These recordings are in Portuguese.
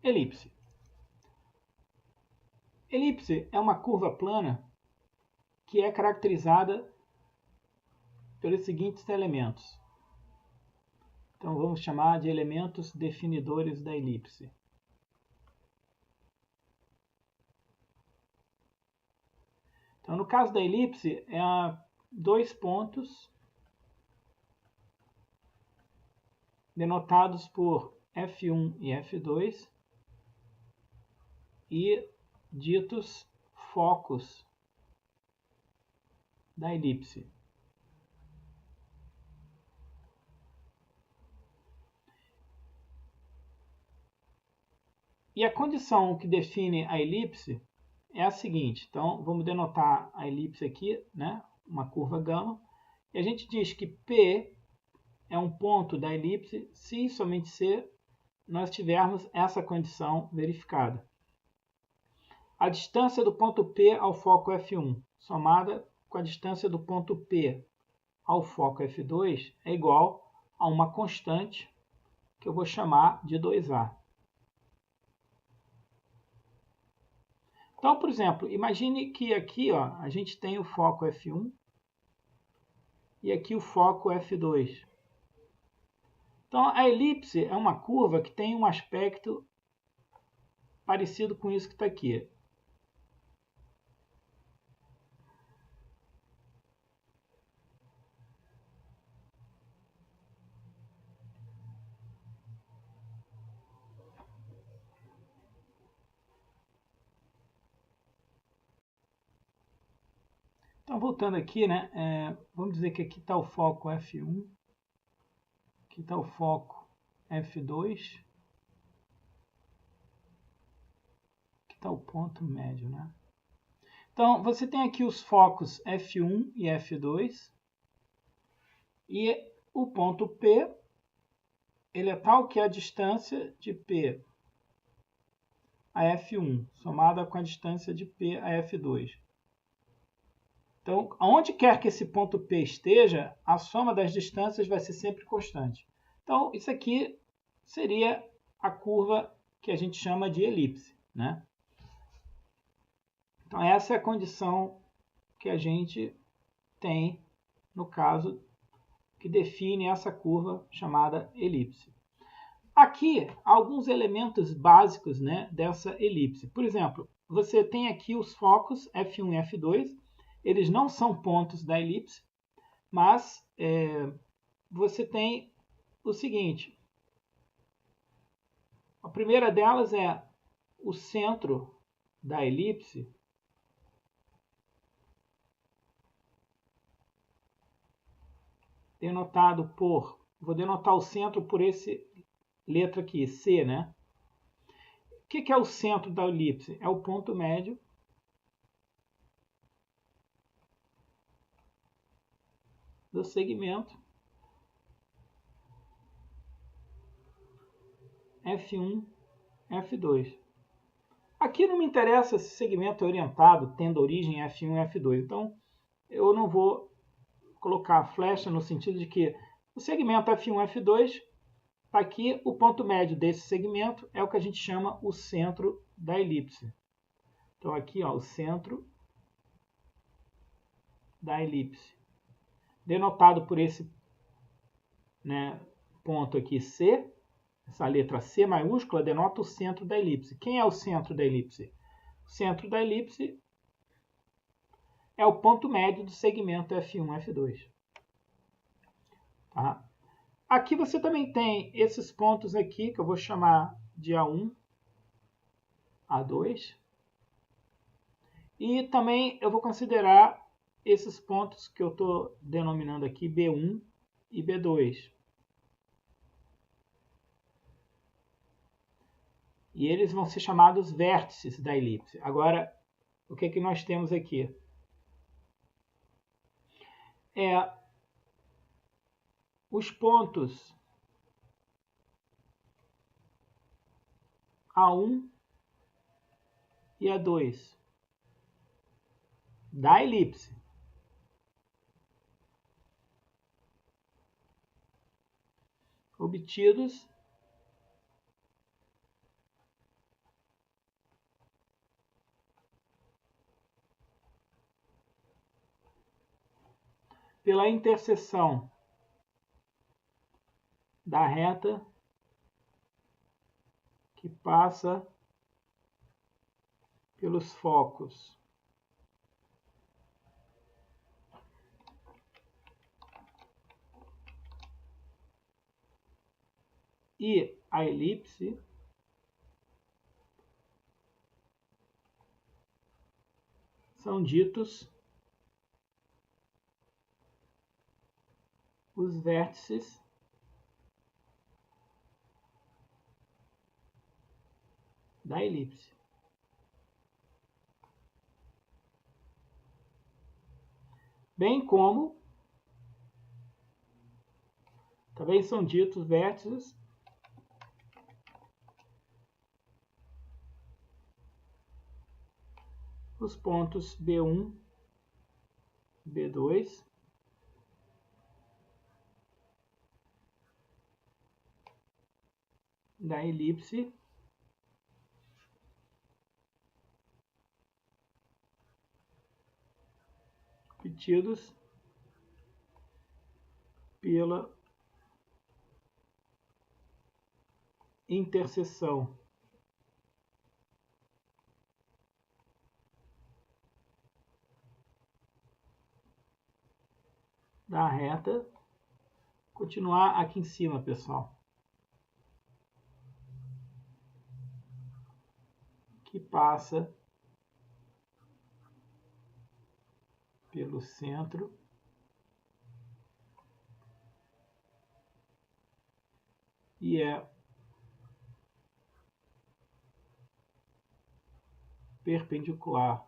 Elipse. Elipse é uma curva plana que é caracterizada pelos seguintes elementos. Então vamos chamar de elementos definidores da elipse. Então, no caso da elipse, dois pontos denotados por F1 e F2 e ditos focos da elipse. E a condição que define a elipse é a seguinte. Então, vamos denotar a elipse aqui, né? Uma curva gama. E a gente diz que P é um ponto da elipse se e somente se nós tivermos essa condição verificada. A distância do ponto P ao foco F1 somada com a distância do ponto P ao foco F2 é igual a uma constante que eu vou chamar de 2A. Então, por exemplo, imagine que aqui a gente tem o foco F1 e aqui o foco F2. Então, a elipse é uma curva que tem um aspecto parecido com isso que está aqui. Então, voltando aqui, né, vamos dizer que aqui está o foco F1, aqui está o foco F2, aqui está o ponto médio, né? Então, você tem aqui os focos F1 e F2, e o ponto P, ele é tal que a distância de P a F1, somada com a distância de P a F2. Então, aonde quer que esse ponto P esteja, a soma das distâncias vai ser sempre constante. Então, isso aqui seria a curva que a gente chama de elipse, né? Então, essa é a condição que a gente tem, no caso, que define essa curva chamada elipse. Aqui, alguns elementos básicos, né, dessa elipse. Por exemplo, você tem aqui os focos F1 e F2, eles não são pontos da elipse, mas você tem o seguinte. A primeira delas é o centro da elipse denotado por... Vou denotar o centro por esse letra aqui, C, né? O que é o centro da elipse? É o ponto médio do segmento F1, F2. Aqui não me interessa se segmento é orientado, tendo origem F1 e F2. Então, eu não vou colocar a flecha no sentido de que o segmento F1 e F2 está aqui, o ponto médio desse segmento é o que a gente chama o centro da elipse. Então, aqui, o centro da elipse, denotado por esse, né, ponto aqui C. Essa letra C maiúscula denota o centro da elipse. Quem é o centro da elipse? O centro da elipse é o ponto médio do segmento F1, F2. Tá? Aqui você também tem esses pontos aqui, que eu vou chamar de A1, A2. E também eu vou considerar esses pontos que eu estou denominando aqui B1 e B2. E eles vão ser chamados vértices da elipse. Agora, o que é que nós temos aqui? Os pontos A1 e A2 da elipse. Obtidos pela interseção da reta que passa pelos focos e a elipse são ditos os vértices da elipse. Bem como também são ditos vértices os pontos B1, B2 da elipse obtidos pela interseção da reta. Continuar aqui em cima, pessoal, que passa pelo centro e é perpendicular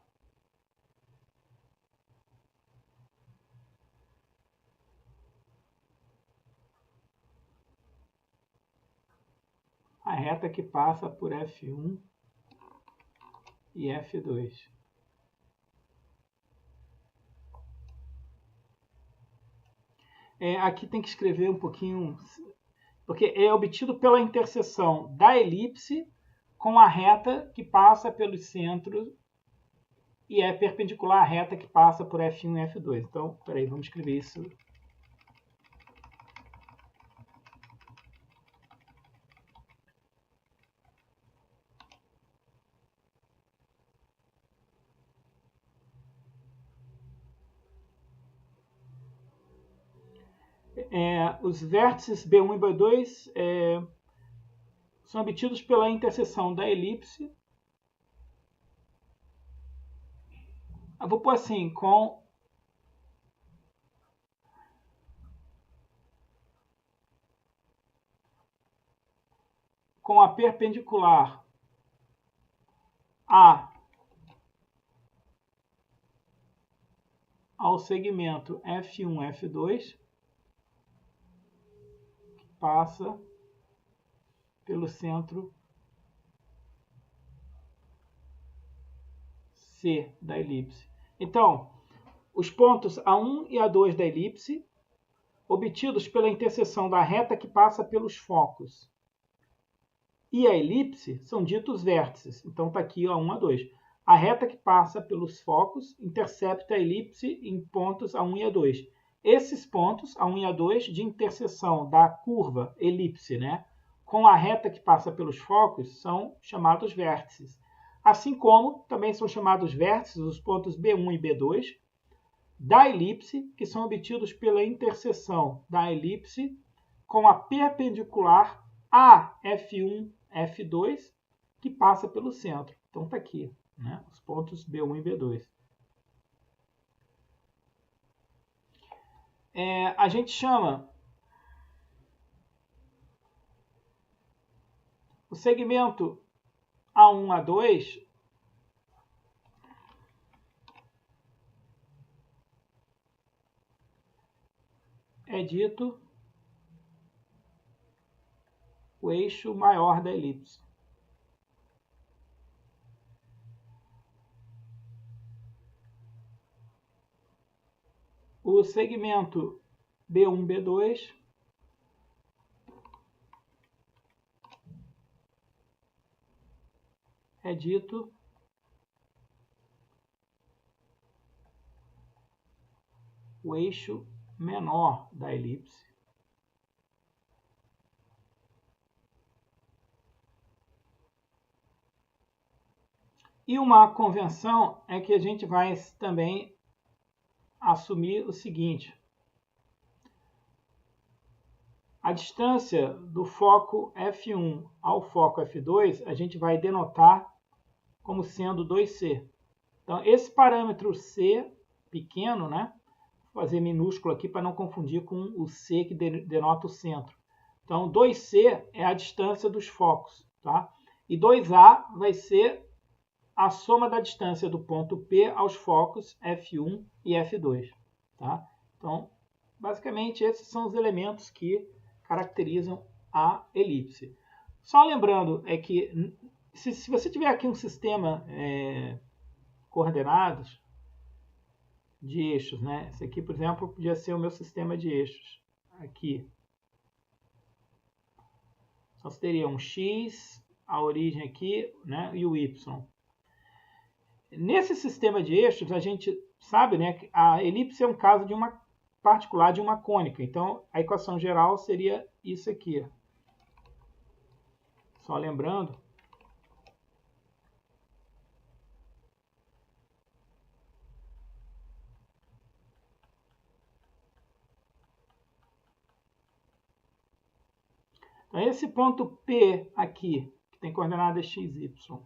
à reta que passa por F1 e F2. Aqui tem que escrever um pouquinho, porque é obtido pela interseção da elipse com a reta que passa pelos centros e é perpendicular à reta que passa por F1 e F2. Então, peraí, vamos escrever isso. Os vértices B1 e B2 são obtidos pela interseção da elipse. Eu vou pôr assim, com a perpendicular ao segmento F1, F2, que passa pelo centro C da elipse. Então, os pontos A1 e A2 da elipse, obtidos pela interseção da reta que passa pelos focos e a elipse, são ditos vértices. Então, está aqui A1 e A2. A reta que passa pelos focos intercepta a elipse em pontos A1 e A2. Esses pontos, A1 e A2, de interseção da curva elipse, né, com a reta que passa pelos focos, são chamados vértices. Assim como também são chamados vértices os pontos B1 e B2 da elipse, que são obtidos pela interseção da elipse com a perpendicular a F1, F2, que passa pelo centro. Então está aqui, né, os pontos B1 e B2. A gente chama o segmento A1, A2 é dito o eixo maior da elipse. O segmento B1, B2 é dito o eixo menor da elipse. E uma convenção é que a gente vai também assumir o seguinte: a distância do foco F1 ao foco F2 a gente vai denotar como sendo 2C. Então, esse parâmetro C pequeno, né? Vou fazer minúsculo aqui para não confundir com o C que denota o centro. Então, 2C é a distância dos focos, tá? E 2A vai ser a soma da distância do ponto P aos focos F1 e F2. Tá? Então, basicamente, esses são os elementos que caracterizam a elipse. Só lembrando é que se você tiver aqui um sistema coordenados de eixos, né? Esse aqui, por exemplo, podia ser o meu sistema de eixos. Aqui. Só teria um X, a origem aqui, né? E o Y. Nesse sistema de eixos, a gente sabe, né, que a elipse é um caso de uma particular de uma cônica. Então, a equação geral seria isso aqui. Só lembrando. Então, esse ponto P aqui, que tem coordenadas x, y.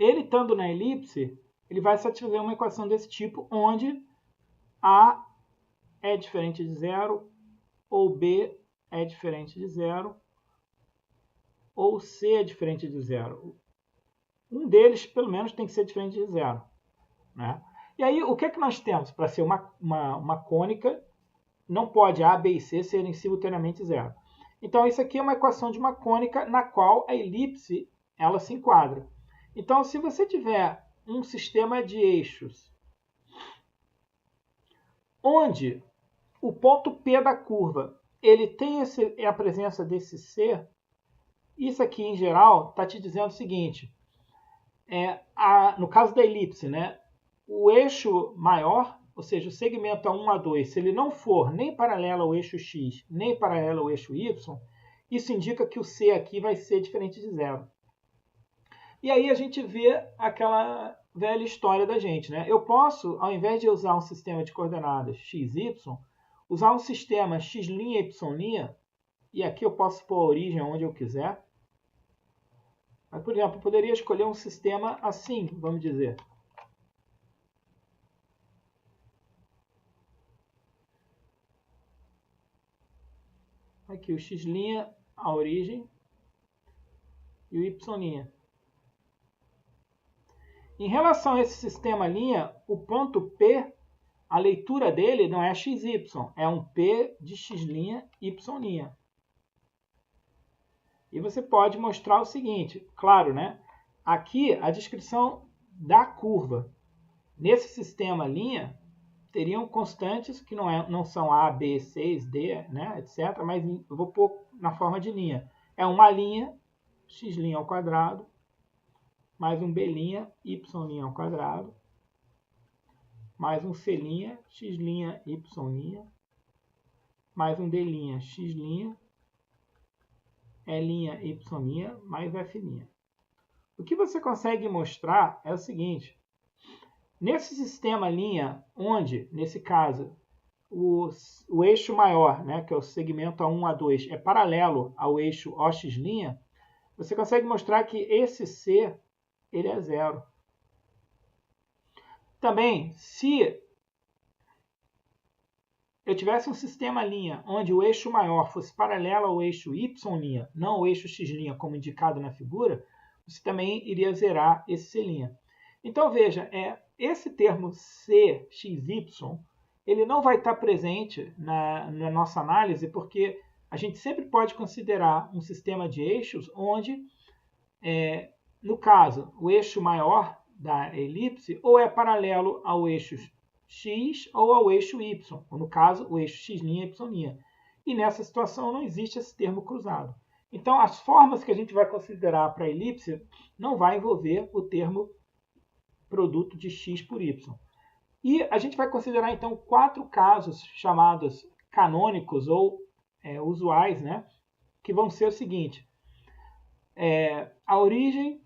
Ele estando na elipse, ele vai satisfazer uma equação desse tipo, onde A é diferente de zero, ou B é diferente de zero, ou C é diferente de zero. Um deles, pelo menos, tem que ser diferente de zero. Né? E aí, o que é que nós temos para ser uma cônica? Não pode A, B e C serem simultaneamente zero. Então, isso aqui é uma equação de uma cônica na qual a elipse ela se enquadra. Então, se você tiver um sistema de eixos onde o ponto P da curva ele tem a presença desse C, isso aqui, em geral, está te dizendo o seguinte. No caso da elipse, né, o eixo maior, ou seja, o segmento A1, A2, se ele não for nem paralelo ao eixo X, nem paralelo ao eixo Y, isso indica que o C aqui vai ser diferente de zero. E aí a gente vê aquela velha história da gente. Né? Eu posso, ao invés de usar um sistema de coordenadas x, y, usar um sistema x', y', e aqui eu posso pôr a origem onde eu quiser. Mas, por exemplo, eu poderia escolher um sistema assim, vamos dizer. Aqui o x', a origem, e o y'. Em relação a esse sistema linha, o ponto P, a leitura dele não é XY, é um P de x', y'. E você pode mostrar o seguinte, claro, né? Aqui a descrição da curva. Nesse sistema linha, teriam constantes que não são A, B, C, D, né, etc. Mas eu vou pôr na forma de linha. É uma linha, x' ao quadrado, mais um B', y' ao quadrado, mais um C', x', y', mais um D', x', E', y', mais F'. O que você consegue mostrar é o seguinte. Nesse sistema linha, onde, nesse caso, o eixo maior, né, que é o segmento A1, A2, é paralelo ao eixo OX', você consegue mostrar que esse C ele é zero. Também, se eu tivesse um sistema linha onde o eixo maior fosse paralelo ao eixo Y', não ao eixo X', como indicado na figura, você também iria zerar esse C'. Então, veja, esse termo C, X, Y, ele não vai estar presente na nossa análise, porque a gente sempre pode considerar um sistema de eixos onde, no caso, o eixo maior da elipse ou é paralelo ao eixo X ou ao eixo Y, ou no caso, o eixo X', Y'. E nessa situação não existe esse termo cruzado. Então, as formas que a gente vai considerar para a elipse não vai envolver o termo produto de x por y. E a gente vai considerar, então, 4 casos chamados canônicos ou usuais, né? Que vão ser o seguinte. A origem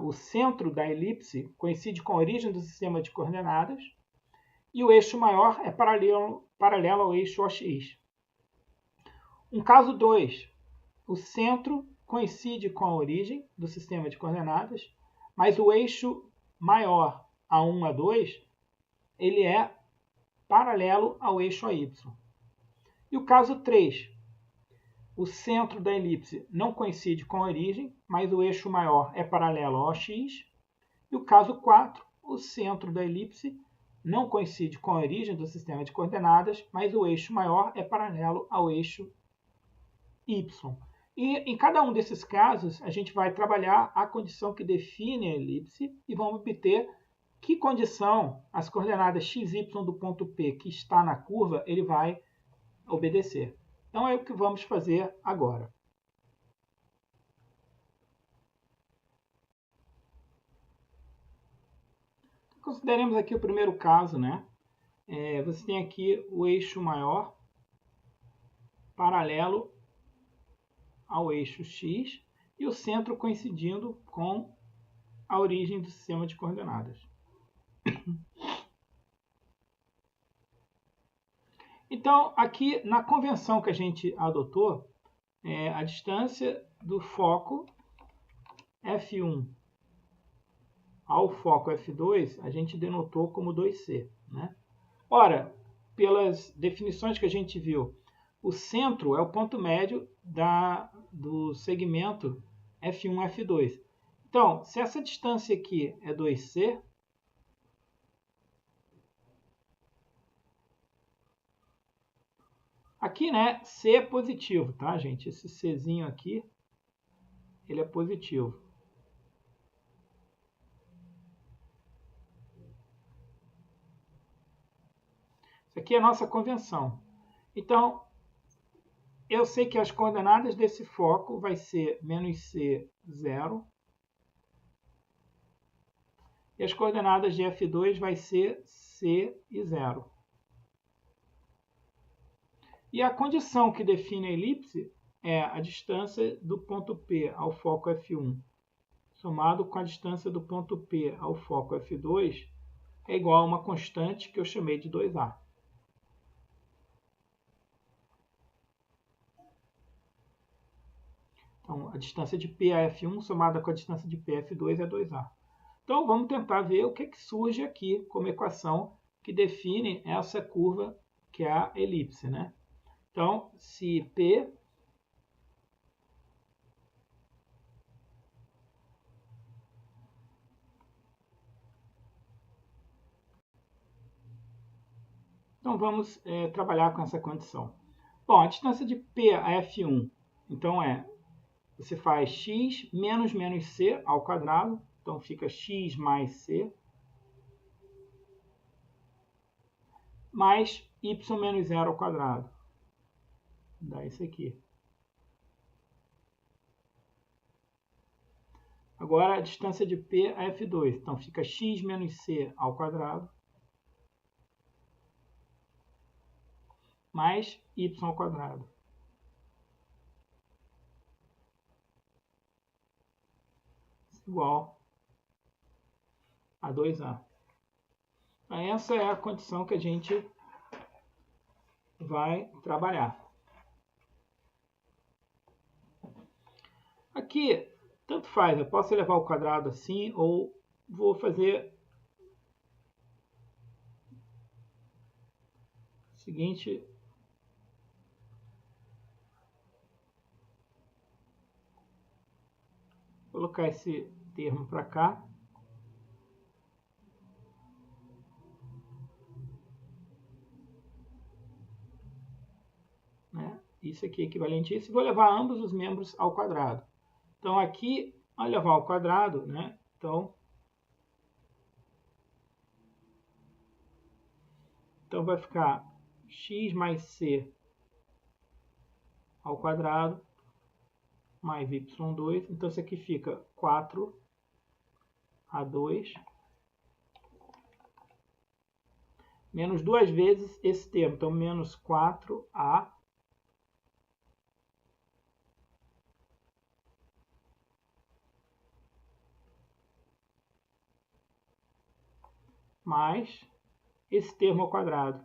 o centro da elipse coincide com a origem do sistema de coordenadas e o eixo maior é paralelo ao eixo OX. Um caso 2, o centro coincide com a origem do sistema de coordenadas, mas o eixo maior, A1, A2, ele é paralelo ao eixo AY. E o caso 3, o centro da elipse não coincide com a origem, mas o eixo maior é paralelo ao OX. E o caso 4, o centro da elipse não coincide com a origem do sistema de coordenadas, mas o eixo maior é paralelo ao eixo Y. E em cada um desses casos, a gente vai trabalhar a condição que define a elipse e vamos obter que condição as coordenadas x, y do ponto P que está na curva, ele vai obedecer. Então é o que vamos fazer agora. Consideremos aqui o primeiro caso, né? Você tem aqui o eixo maior paralelo ao eixo x e o centro coincidindo com a origem do sistema de coordenadas. Então, aqui na convenção que a gente adotou, a distância do foco F1 ao foco F2, a gente denotou como 2C. Né? Ora, pelas definições que a gente viu, o centro é o ponto médio do segmento F1, F2. Então, se essa distância aqui é 2C, aqui, né, C é positivo, tá, gente? Esse Czinho aqui, ele é positivo. Isso aqui é a nossa convenção. Então, eu sei que as coordenadas desse foco vai ser menos C, 0. E as coordenadas de F2 vai ser C e 0. E a condição que define a elipse é a distância do ponto P ao foco F1 somado com a distância do ponto P ao foco F2 é igual a uma constante que eu chamei de 2A. Então, a distância de P a F1 somada com a distância de P a F2 é 2A. Então, vamos tentar ver o que surge aqui como equação que define essa curva que é a elipse. Né? Então, se P Então, vamos trabalhar com essa condição. Bom, a distância de P a F1, então você faz x menos c ao quadrado, então fica x mais c, mais y menos 0 ao quadrado. Dá isso aqui. Agora, a distância de P a F2, então fica x menos c ao quadrado, mais y ao quadrado. Igual a 2A. Então, essa é a condição que a gente vai trabalhar. Aqui, tanto faz, eu posso elevar ao quadrado assim, ou vou fazer o seguinte. Vou colocar esse termo para cá. Né? Isso aqui é equivalente a isso. Vou levar ambos os membros ao quadrado. Então, aqui, ao levar ao quadrado, né? Então vai ficar x mais c ao quadrado mais y2. Então, isso aqui fica 4a2 menos duas vezes esse termo. Então, menos 4a mais esse termo ao quadrado.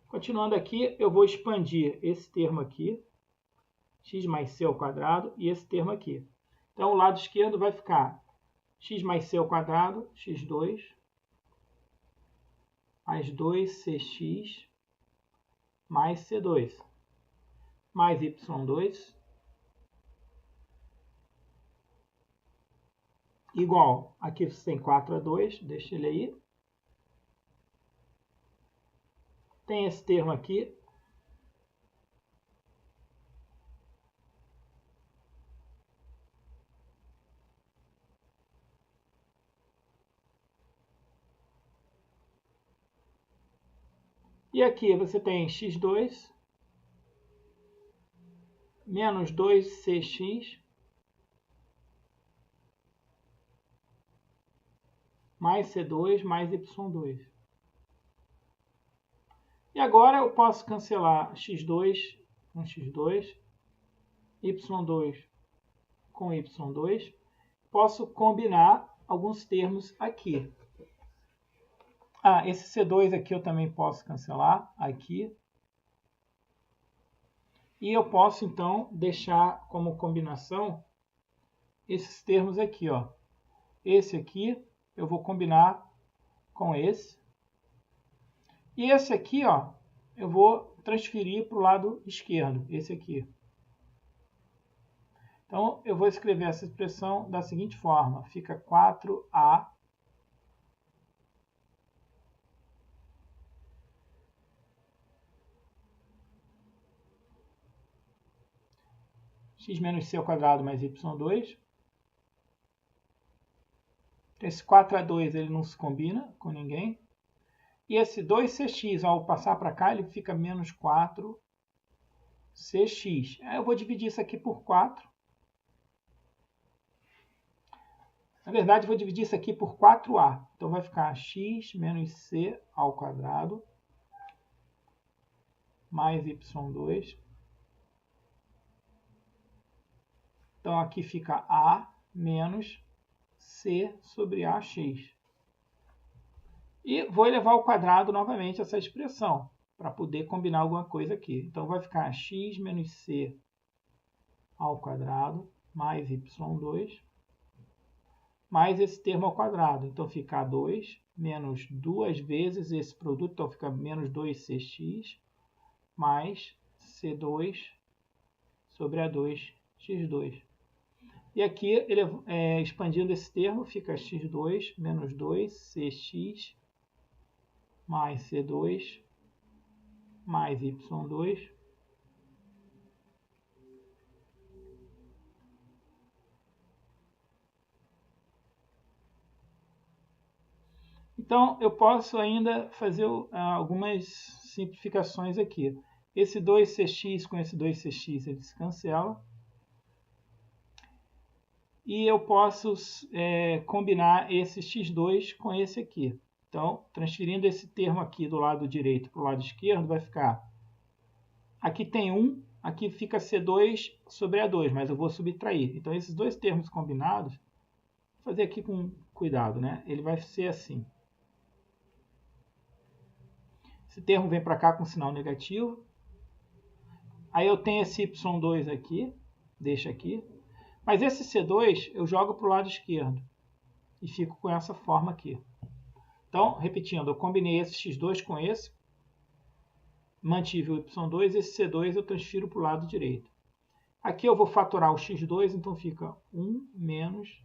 Continuando aqui, eu vou expandir esse termo aqui, x mais c ao quadrado, e esse termo aqui. Então, o lado esquerdo vai ficar x mais c ao quadrado, x2, mais 2cx, mais c2, mais y2, igual, aqui você tem 4a2, deixa ele aí. Tem esse termo aqui. E aqui você tem x2 menos 2cx mais c2 mais y2. E agora eu posso cancelar x2 com x2, y2 com y2. Posso combinar alguns termos aqui. Esse C2 aqui eu também posso cancelar aqui. E eu posso, então, deixar como combinação esses termos aqui, ó. Esse aqui eu vou combinar com esse. E esse aqui, ó, eu vou transferir para o lado esquerdo, esse aqui. Então, eu vou escrever essa expressão da seguinte forma. Fica 4a x menos c ao quadrado mais y2. Esse 4a2 ele não se combina com ninguém. E esse 2cx, ao passar para cá, ele fica menos 4cx. Aí eu vou dividir isso aqui por 4. Na verdade, eu vou dividir isso aqui por 4a. Então, vai ficar x menos c ao quadrado mais y2. Então, aqui fica a menos c sobre ax. E vou elevar ao quadrado novamente essa expressão, para poder combinar alguma coisa aqui. Então, vai ficar x menos c ao quadrado mais y2, mais esse termo ao quadrado. Então, fica a2 menos duas vezes esse produto, então fica menos 2cx, mais c2 sobre a2, x2. E aqui, expandindo esse termo, fica x2 menos 2cx mais c2 mais y2 Então, eu posso ainda fazer algumas simplificações aqui. Esse 2cx com esse 2cx ele se cancela. E eu posso combinar esse x2 com esse aqui. Então, transferindo esse termo aqui do lado direito para o lado esquerdo, vai ficar... Aqui tem 1, aqui fica C2 sobre A2, mas eu vou subtrair. Então, esses dois termos combinados, vou fazer aqui com cuidado, né? Ele vai ser assim. Esse termo vem para cá com sinal negativo. Aí eu tenho esse y2 aqui, deixa aqui. Mas esse C2 eu jogo para o lado esquerdo e fico com essa forma aqui. Então, repetindo, eu combinei esse x2 com esse, mantive o y2, esse C2 eu transfiro para o lado direito. Aqui eu vou fatorar o x2, então fica 1 menos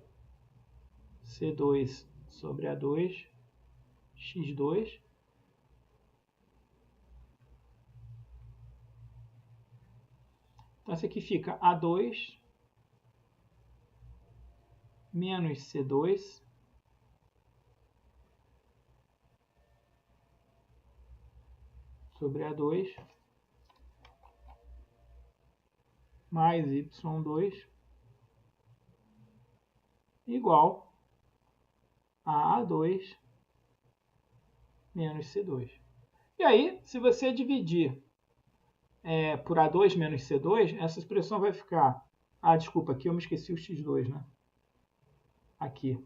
C2 sobre A2, x2. Então, esse aqui fica A2 menos C2 . sobre A2 mais Y2 igual a A2 menos C2. E aí, se você dividir por A2 menos C2, essa expressão vai ficar... Ah, desculpa, aqui eu me esqueci o X2, né? Aqui.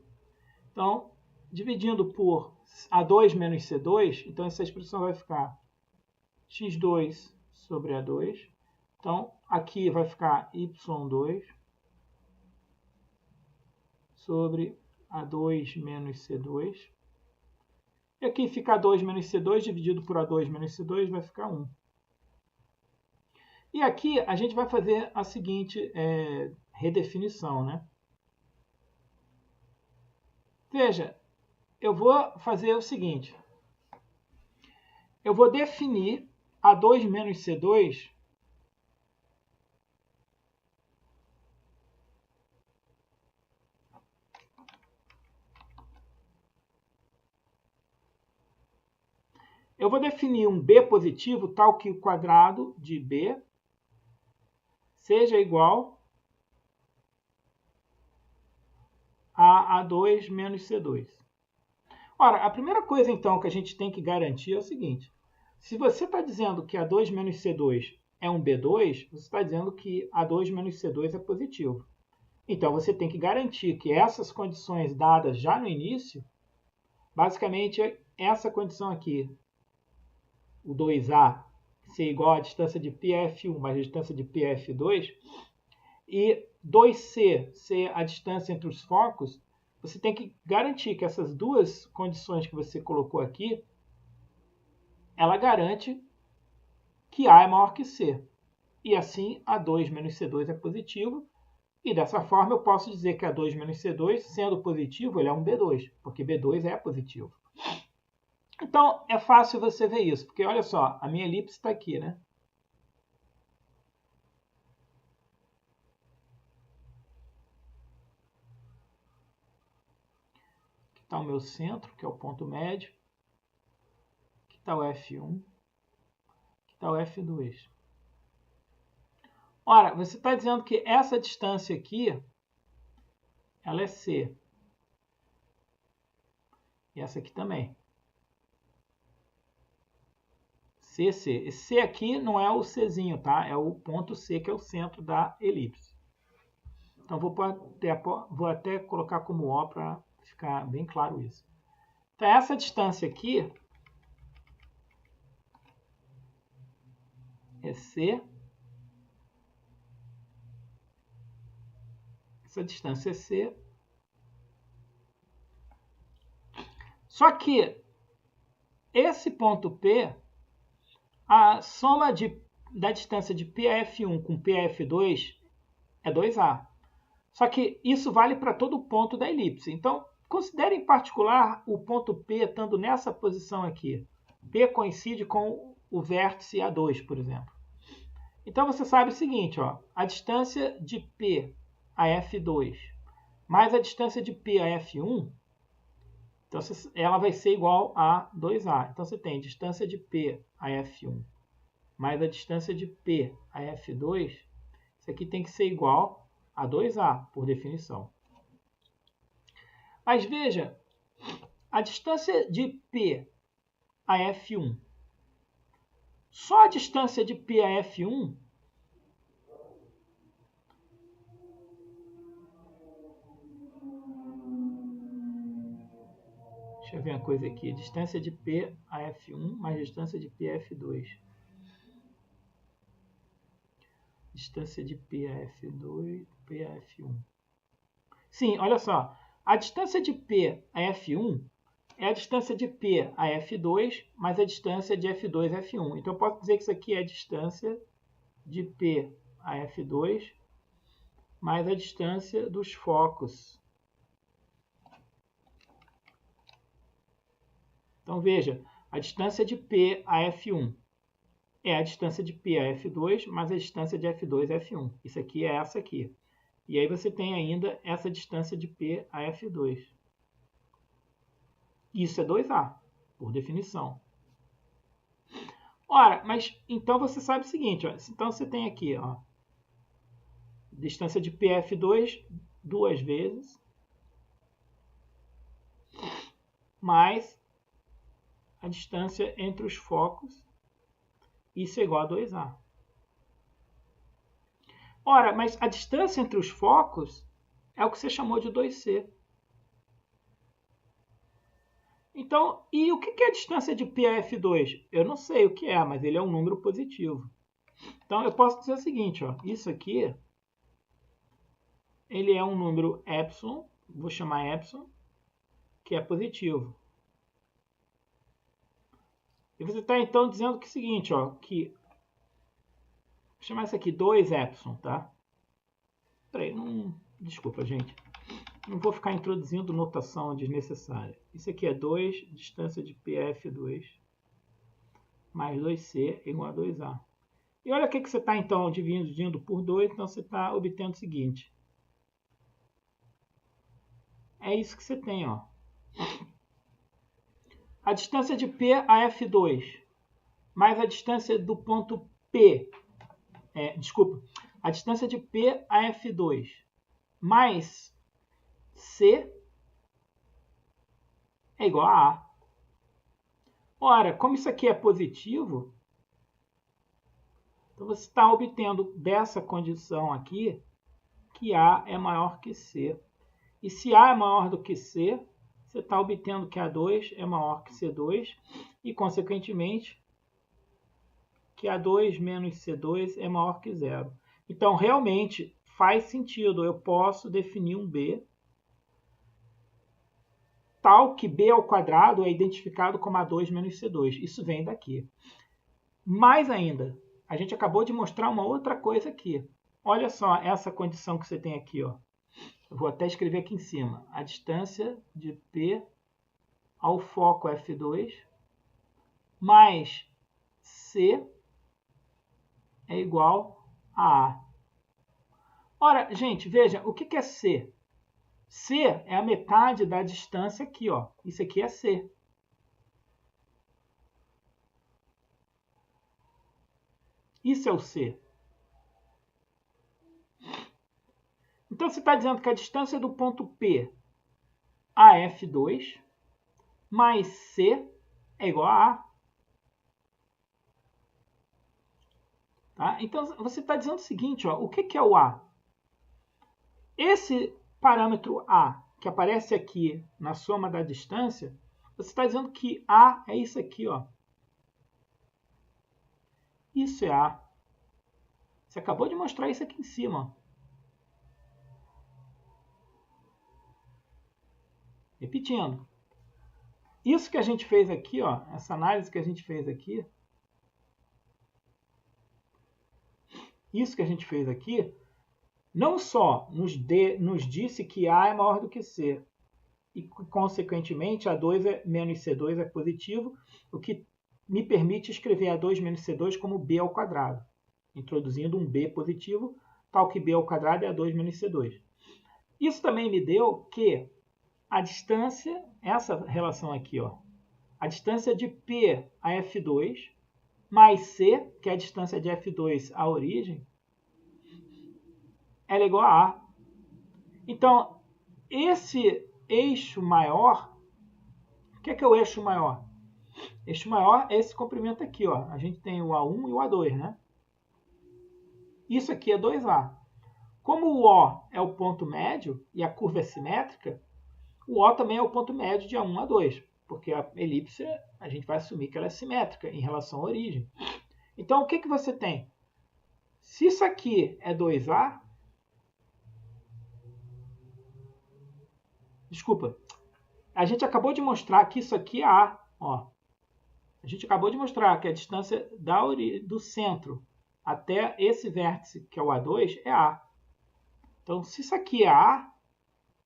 Então, dividindo por A2 menos C2, então essa expressão vai ficar X2 sobre A2. Então, aqui vai ficar Y2 sobre A2 menos C2. E aqui fica A2 menos C2 dividido por A2 menos C2 vai ficar 1. E aqui a gente vai fazer a seguinte redefinição, né? Veja, eu vou fazer o seguinte. Eu vou definir A2 menos C2 eu vou definir um B positivo tal que o quadrado de B seja igual a A2 menos C2. Ora, a primeira coisa então que a gente tem que garantir é o seguinte. Se você está dizendo que A2 menos C2 é um B2, você está dizendo que A2 menos C2 é positivo. Então você tem que garantir que essas condições dadas já no início, basicamente essa condição aqui, o 2A ser igual à distância de PF1 mais a distância de PF2, e 2C ser a distância entre os focos, você tem que garantir que essas duas condições que você colocou aqui, ela garante que A é maior que C. E assim, A2 menos C2 é positivo, e dessa forma eu posso dizer que A2 menos C2, sendo positivo, ele é um B2, porque B2 é positivo. Então, é fácil você ver isso, porque olha só, a minha elipse está aqui, né? Aqui está o meu centro, que é o ponto médio. Aqui está o F1. Aqui está o F2. Ora, você está dizendo que essa distância aqui, ela é C. E essa aqui também. CC. Esse C aqui não é o Czinho, tá? É o ponto C, que é o centro da elipse. Então, vou até colocar como O para ficar bem claro isso. Então, essa distância aqui é C. Essa distância é C. Só que esse ponto P, a soma da distância de PF1 com PF2 é 2A. Só que isso vale para todo o ponto da elipse. Então, considere em particular o ponto P estando nessa posição aqui. P coincide com o vértice A2, por exemplo. Então, você sabe o seguinte, ó, a distância de P a F2 mais a distância de P a F1, então ela vai ser igual a 2A. Então, você tem distância de P a F1 mais a distância de P a F2, isso aqui tem que ser igual a 2A, por definição. Mas veja, a distância de P a F1, só a distância de P a F1 deixa eu ver uma coisa aqui, distância de P a F1 mais distância de P a F2. Distância de P a F2, P a F1. Sim, olha só, a distância de P a F1 é a distância de P a F2 mais a distância de F2 a F1. Então, eu posso dizer que isso aqui é a distância de P a F2 mais a distância dos focos. Então, veja, a distância de P a F1 é a distância de P a F2 mais a distância de F2 a F1. Isso aqui é essa aqui. E aí você tem ainda essa distância de P a F2. Isso é 2A, por definição. Ora, mas então você sabe o seguinte, ó, então você tem aqui, ó, distância de PF2 duas vezes, mais a distância entre os focos, isso é igual a 2A. Ora, mas a distância entre os focos é o que você chamou de 2C. Então, e o que é a distância de PF2? Eu não sei o que é, mas ele é um número positivo. Então, eu posso dizer o seguinte, ó, isso aqui, ele é um número epsilon, vou chamar epsilon, que é positivo. E você está, então, dizendo que é o seguinte, ó, que... Vou chamar isso aqui 2 epsilon, tá? Peraí, não... Desculpa, gente. Não vou ficar introduzindo notação desnecessária. Isso aqui é 2, distância de PF2, mais 2C igual a 2A. E olha o que você está, então, dividindo por 2, então você está obtendo o seguinte. É isso que você tem, ó. A distância de P a F2, mais a distância do ponto P, a distância de P a F2, mais C é igual a A. Ora, como isso aqui é positivo, então você está obtendo dessa condição aqui que A é maior que C. E se A é maior do que C, você está obtendo que A2 é maior que C2 e, consequentemente, que A2 menos C2 é maior que zero. Então, realmente, faz sentido. Eu posso definir um B tal que B ao quadrado é identificado como A2 menos C2. Isso vem daqui. Mais ainda, a gente acabou de mostrar uma outra coisa aqui. Olha só essa condição que você tem aqui, ó. Eu vou até escrever aqui em cima. A distância de P ao foco F2 mais C é igual a A. Ora, gente, veja, o que é C? C é a metade da distância aqui, ó. Isso aqui é C. Isso é o C. Então, você está dizendo que a distância do ponto P a F2 mais C é igual a A. Tá? Então, você está dizendo o seguinte, ó, o que é o A? Esse parâmetro A, que aparece aqui na soma da distância, você está dizendo que A é isso aqui, ó. Isso é A. Você acabou de mostrar isso aqui em cima. Repetindo. Isso que a gente fez aqui, ó, essa análise que a gente fez aqui, isso que a gente fez aqui, não só nos disse que A é maior do que C, e, consequentemente, A2 menos C2 é positivo, o que me permite escrever A2 menos C2 como B ao quadrado, introduzindo um B positivo, tal que B ao quadrado é A2 menos C2. Isso também me deu que a distância, essa relação aqui, ó, a distância de P a F2 mais C, que é a distância de F2 à origem, ela é igual a A. Então, esse eixo maior, o que é o eixo maior? Eixo maior é esse comprimento aqui, ó. A gente tem o A1 e o A2, né? Isso aqui é 2A. Como o O é o ponto médio e a curva é simétrica, o O também é o ponto médio de A1 a 2, porque a elipse, a gente vai assumir que ela é simétrica em relação à origem. Então, o que você tem? Se isso aqui é 2A, desculpa, a gente acabou de mostrar que isso aqui é A. Ó. A gente acabou de mostrar que a distância do centro até esse vértice, que é o A2, é A. Então, se isso aqui é A,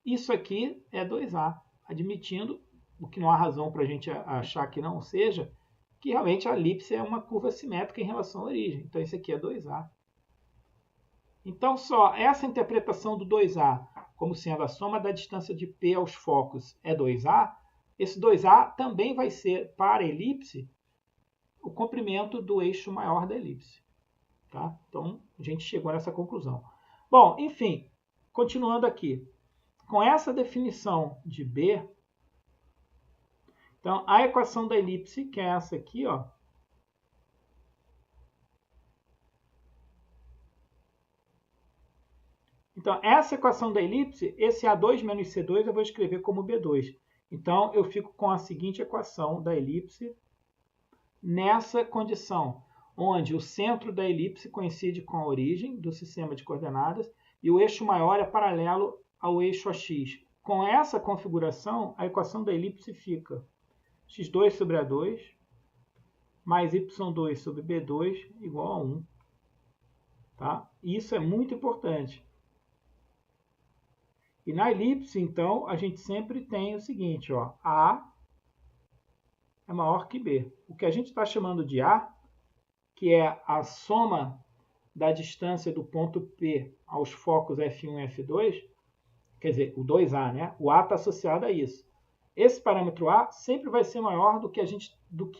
isso aqui é 2A, admitindo, o que não há razão para a gente achar que não seja, que realmente a elipse é uma curva simétrica em relação à origem. Então, isso aqui é 2A. Então, só essa interpretação do 2A como sendo a soma da distância de P aos focos é 2A, esse 2A também vai ser, para a elipse, o comprimento do eixo maior da elipse. Tá? Então, a gente chegou nessa conclusão. Bom, enfim, continuando aqui. Com essa definição de B, então a equação da elipse, que é essa aqui, ó, então, essa equação da elipse, esse A2 menos C2 eu vou escrever como B2. Então, eu fico com a seguinte equação da elipse nessa condição, onde o centro da elipse coincide com a origem do sistema de coordenadas e o eixo maior é paralelo ao eixo AX. Com essa configuração, a equação da elipse fica x2 sobre A2 mais y2 sobre B2 igual a 1. Tá? Isso é muito importante. E na elipse, então, a gente sempre tem o seguinte, ó, A é maior que B. O que a gente está chamando de A, que é a soma da distância do ponto P aos focos F1 e F2, quer dizer, o 2A, né? O A está associado a isso. Esse parâmetro A sempre vai ser maior do que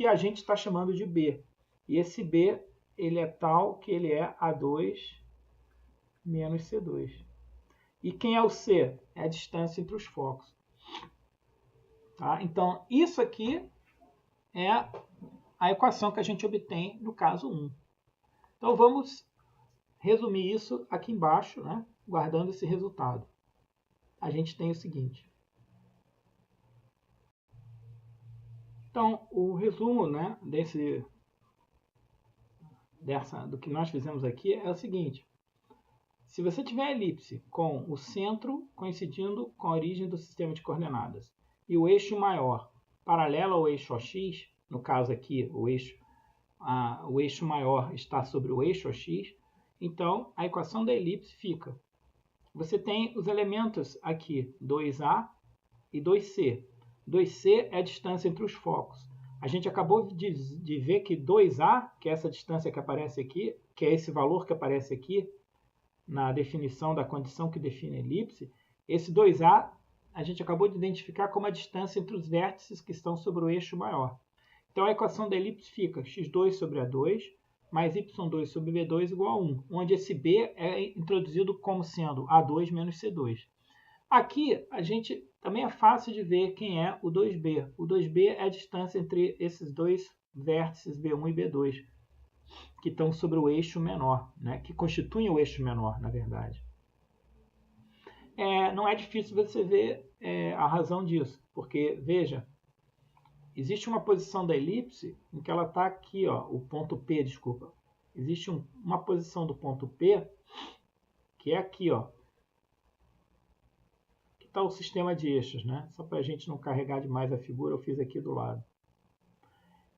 a gente está chamando de B. E esse B, ele é tal que ele é A2 menos C2. E quem é o C? É a distância entre os focos. Tá? Então, isso aqui é a equação que a gente obtém no caso 1. Então, vamos resumir isso aqui embaixo, né? Guardando esse resultado. A gente tem o seguinte. Então, o resumo, né, do que nós fizemos aqui é o seguinte. Se você tiver a elipse com o centro coincidindo com a origem do sistema de coordenadas e o eixo maior paralelo ao eixo AX, no caso aqui o eixo maior está sobre o eixo AX, então a equação da elipse fica. Você tem os elementos aqui, 2A e 2C. 2C é a distância entre os focos. A gente acabou de ver que 2A, que é essa distância que aparece aqui, que é esse valor que aparece aqui, na definição da condição que define a elipse, esse 2A a gente acabou de identificar como a distância entre os vértices que estão sobre o eixo maior. Então a equação da elipse fica x2 sobre A2 mais y2 sobre B2 igual a 1, onde esse B é introduzido como sendo A2 menos C2. Aqui a gente também é fácil de ver quem é o 2B. O 2B é a distância entre esses dois vértices B1 e B2, que estão sobre o eixo menor, né? Que constituem o eixo menor, na verdade. Não é difícil você ver a razão disso, porque, veja, existe uma posição da elipse em que ela está aqui, ó, o ponto P, desculpa. Existe uma posição do ponto P que é aqui, ó, que está o sistema de eixos, né? Só para a gente não carregar demais a figura, eu fiz aqui do lado.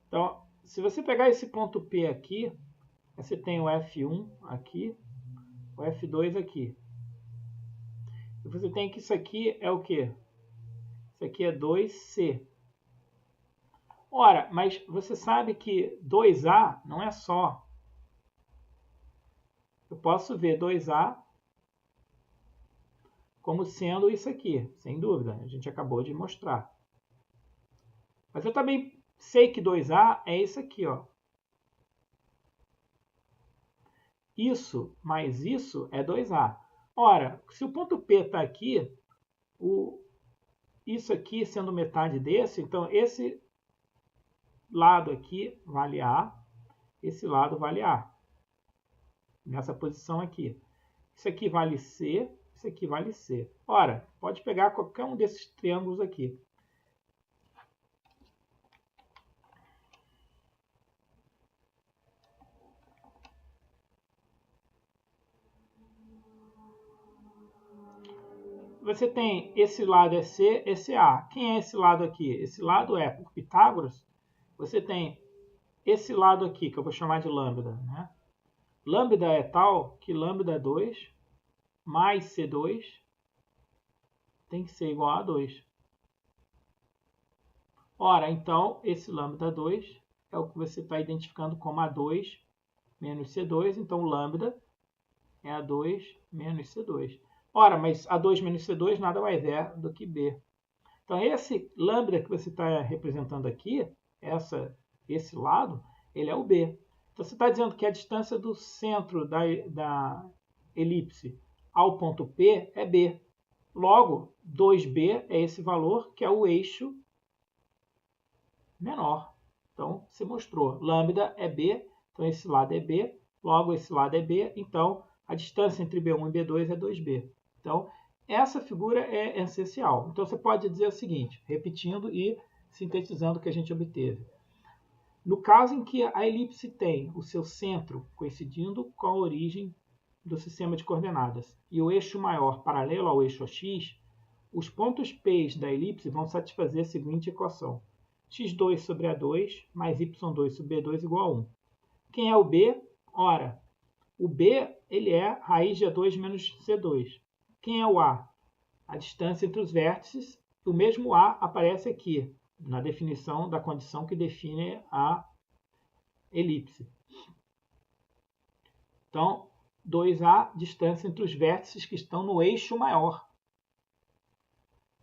Então, se você pegar esse ponto P aqui, você tem o F1 aqui, o F2 aqui. E você tem que isso aqui é o quê? Isso aqui é 2C. Ora, mas você sabe que 2A não é só. Eu posso ver 2A como sendo isso aqui, sem dúvida. A gente acabou de mostrar. Mas eu também sei que 2A é isso aqui, ó. Isso mais isso é 2A. Ora, se o ponto P está aqui, isso aqui sendo metade desse, então esse lado aqui vale A, esse lado vale A. Nessa posição aqui. Isso aqui vale C, isso aqui vale C. Ora, pode pegar qualquer um desses triângulos aqui. Você tem esse lado é C, esse é A. Quem é esse lado aqui? Esse lado é, por Pitágoras, você tem esse lado aqui, que eu vou chamar de lambda, né? Lambda é tal que lambda 2 mais C2 tem que ser igual a 2. Ora, então, esse lambda 2 é o que você está identificando como A2 menos C2. Então, lambda é A2 menos C2. Ora, mas A2 menos C2 nada mais é do que B. Então, esse lambda que você está representando aqui, esse lado, Ele é o B. Então, você está dizendo que a distância do centro da elipse ao ponto P é B. Logo, 2B é esse valor que é o eixo menor. Então, você mostrou. Lambda é B, então esse lado é B, logo esse lado é B, então a distância entre B1 e B2 é 2B. Então, essa figura é essencial. Então, você pode dizer o seguinte, repetindo e sintetizando o que a gente obteve. No caso em que a elipse tem o seu centro coincidindo com a origem do sistema de coordenadas e o eixo maior paralelo ao eixo x, os pontos P da elipse vão satisfazer a seguinte equação: x2 sobre A2 mais y2 sobre B2 igual a 1. Quem é o B? Ora, o B ele é raiz de A2 menos C2. Quem é o A? A distância entre os vértices. O mesmo A aparece aqui, na definição da condição que define a elipse. Então, 2A, distância entre os vértices que estão no eixo maior.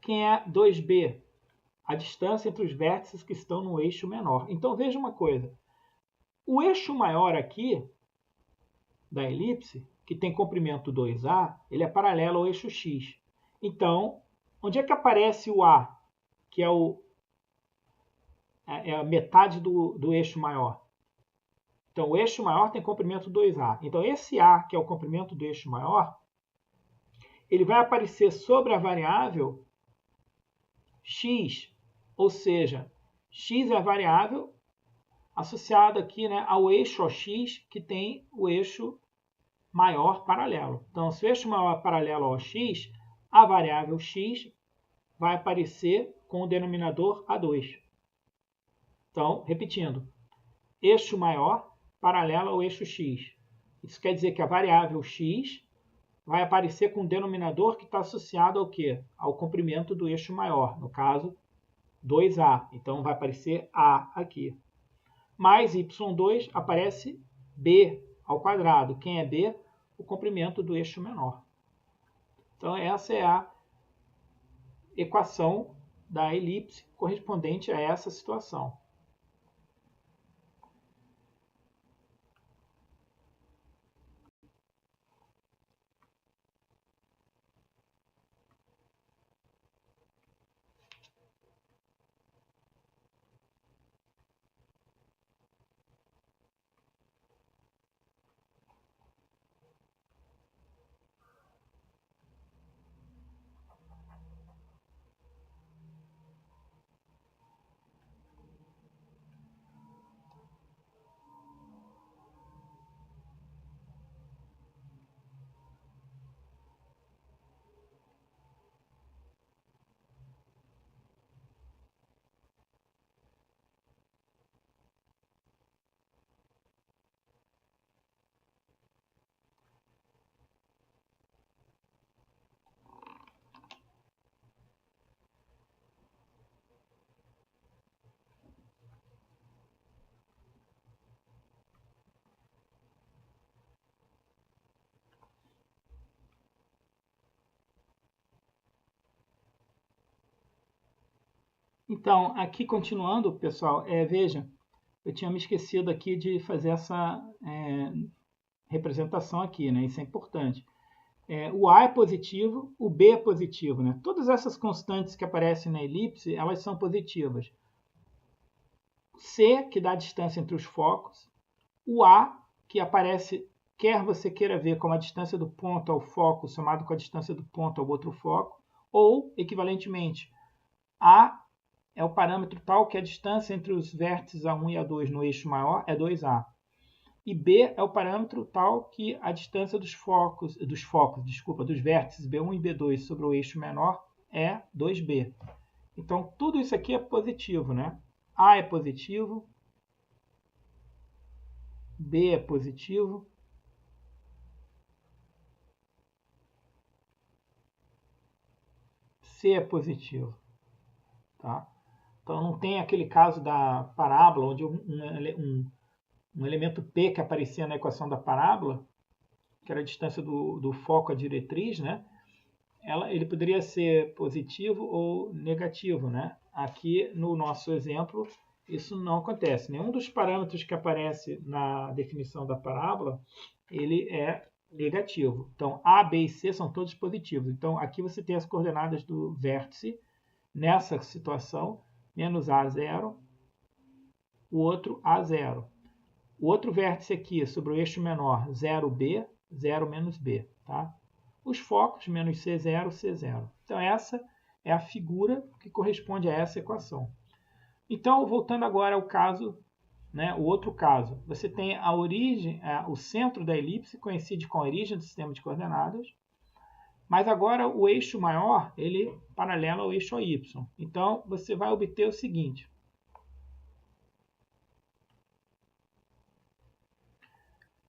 Quem é 2B? A distância entre os vértices que estão no eixo menor. Então, veja uma coisa. O eixo maior aqui, da elipse, que tem comprimento 2A, ele é paralelo ao eixo x. Então, onde é que aparece o A, que é a metade do eixo maior? Então, o eixo maior tem comprimento 2A. Então, esse A, que é o comprimento do eixo maior, ele vai aparecer sobre a variável x, ou seja, x é a variável associada aqui, né, ao eixo OX, que tem o eixo maior paralelo. Então, se o eixo maior é paralelo ao x, a variável x vai aparecer com o denominador A2. Então, repetindo, eixo maior paralelo ao eixo x. Isso quer dizer que a variável x vai aparecer com um denominador que está associado ao quê? Ao comprimento do eixo maior, no caso, 2A. Então, vai aparecer A aqui. Mais y2 aparece B ao quadrado. Quem é B? O comprimento do eixo menor. Então, essa é a equação da elipse correspondente a essa situação. Então, aqui continuando, pessoal, veja, eu tinha me esquecido aqui de fazer essa representação aqui, né? Isso é importante. O A é positivo, o B é positivo, né? Todas essas constantes que aparecem na elipse, elas são positivas. C, que dá a distância entre os focos. O A, que aparece, quer você queira ver como a distância do ponto ao foco somado com a distância do ponto ao outro foco, ou, equivalentemente, A é o parâmetro tal que a distância entre os vértices A1 e A2 no eixo maior é 2A. E B é o parâmetro tal que a distância dos vértices B1 e B2 sobre o eixo menor é 2B. Então, tudo isso aqui é positivo, né? A é positivo, B é positivo, C é positivo. Tá? Então, não tem aquele caso da parábola, onde um elemento P que aparecia na equação da parábola, que era a distância do foco à diretriz, né? Ele poderia ser positivo ou negativo, né? Aqui no nosso exemplo, isso não acontece. Nenhum dos parâmetros que aparece na definição da parábola, ele é negativo. Então, A, B e C são todos positivos. Então, aqui você tem as coordenadas do vértice, nessa situação, menos A, 0, o outro A, 0. O outro vértice aqui, sobre o eixo menor, 0B, 0 menos B. Tá? Os focos, menos C0, C0. Então, essa é a figura que corresponde a essa equação. Então, voltando agora ao caso, né, o outro caso. Você tem a origem, o centro da elipse coincide com a origem do sistema de coordenadas, mas agora o eixo maior, ele paralela ao eixo y. Então, você vai obter o seguinte.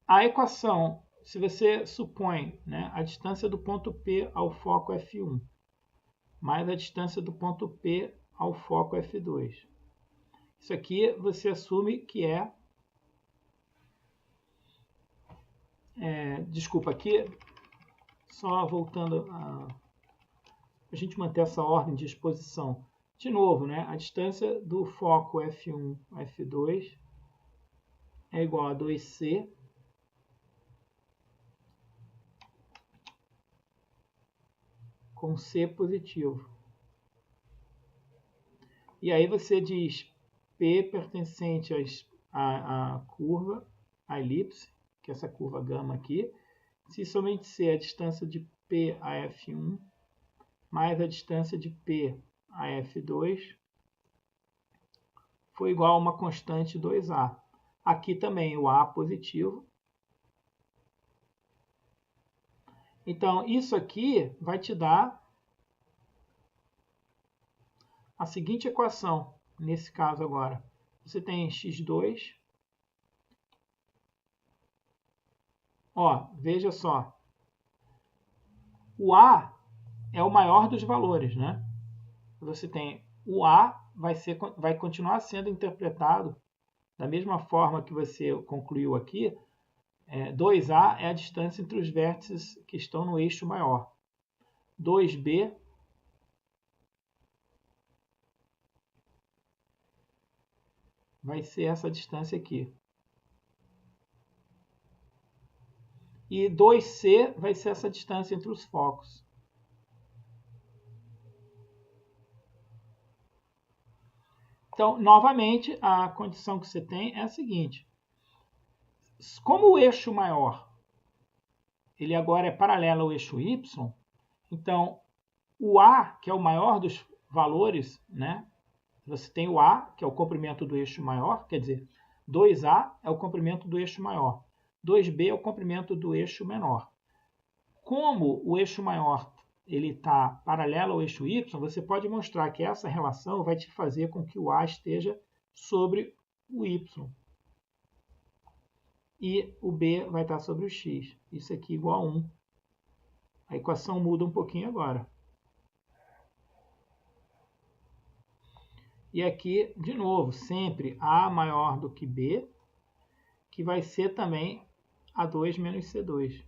A equação, se você supõe, né, a distância do ponto P ao foco F1, mais a distância do ponto P ao foco F2. Isso aqui você assume que desculpa, aqui, só voltando a gente manter essa ordem de exposição. De novo, né, a distância do foco F1 a F2 é igual a 2C com C positivo. E aí você diz P pertencente à curva, à elipse, que é essa curva gama aqui, se somente C é a distância de P a F1 mais a distância de P a F2 foi igual a uma constante 2A. Aqui também o A positivo. Então, isso aqui vai te dar a seguinte equação, nesse caso agora. Você tem x2. Ó, veja só. O A é o maior dos valores, né? Você tem o A vai continuar sendo interpretado da mesma forma que você concluiu aqui. 2A é a distância entre os vértices que estão no eixo maior. 2B vai ser essa distância aqui. E 2C vai ser essa distância entre os focos. Então, novamente, a condição que você tem é a seguinte. Como o eixo maior ele agora é paralelo ao eixo y, então o A, que é o maior dos valores, né? Você tem o A, que é o comprimento do eixo maior, quer dizer, 2A é o comprimento do eixo maior. 2B é o comprimento do eixo menor. Como o eixo maior ele está paralelo ao eixo y, você pode mostrar que essa relação vai te fazer com que o A esteja sobre o y. E o B vai estar sobre o x. Isso aqui é igual a 1. A equação muda um pouquinho agora. E aqui, de novo, sempre A maior do que B, que vai ser também A2 menos C2.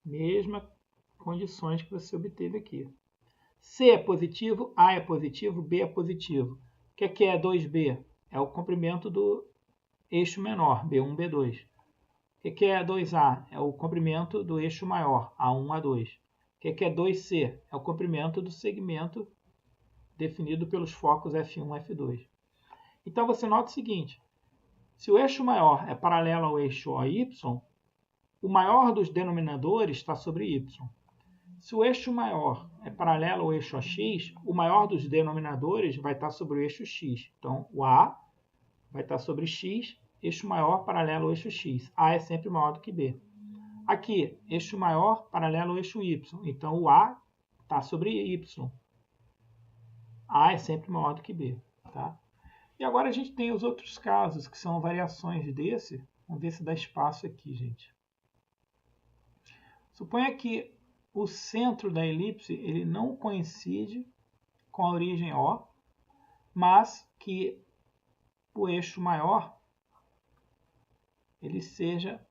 Mesmas condições que você obteve aqui. C é positivo, A é positivo, B é positivo. O que é 2B? É o comprimento do eixo menor, B1, B2. O que é 2A? É o comprimento do eixo maior, A1, A2. O que é 2C? É o comprimento do segmento definido pelos focos F1 e F2. Então você nota o seguinte, se o eixo maior é paralelo ao eixo OY, o maior dos denominadores está sobre Y. Se o eixo maior é paralelo ao eixo AX, o maior dos denominadores vai estar sobre o eixo X. Então, o A vai estar sobre X, eixo maior paralelo ao eixo X. A é sempre maior do que B. Aqui, eixo maior paralelo ao eixo Y. Então, o A está sobre Y. A é sempre maior do que B. Tá? E agora a gente tem os outros casos, que são variações desse. Vamos ver se dá espaço aqui, gente. Suponha que o centro da elipse ele não coincide com a origem O, mas que o eixo maior ele seja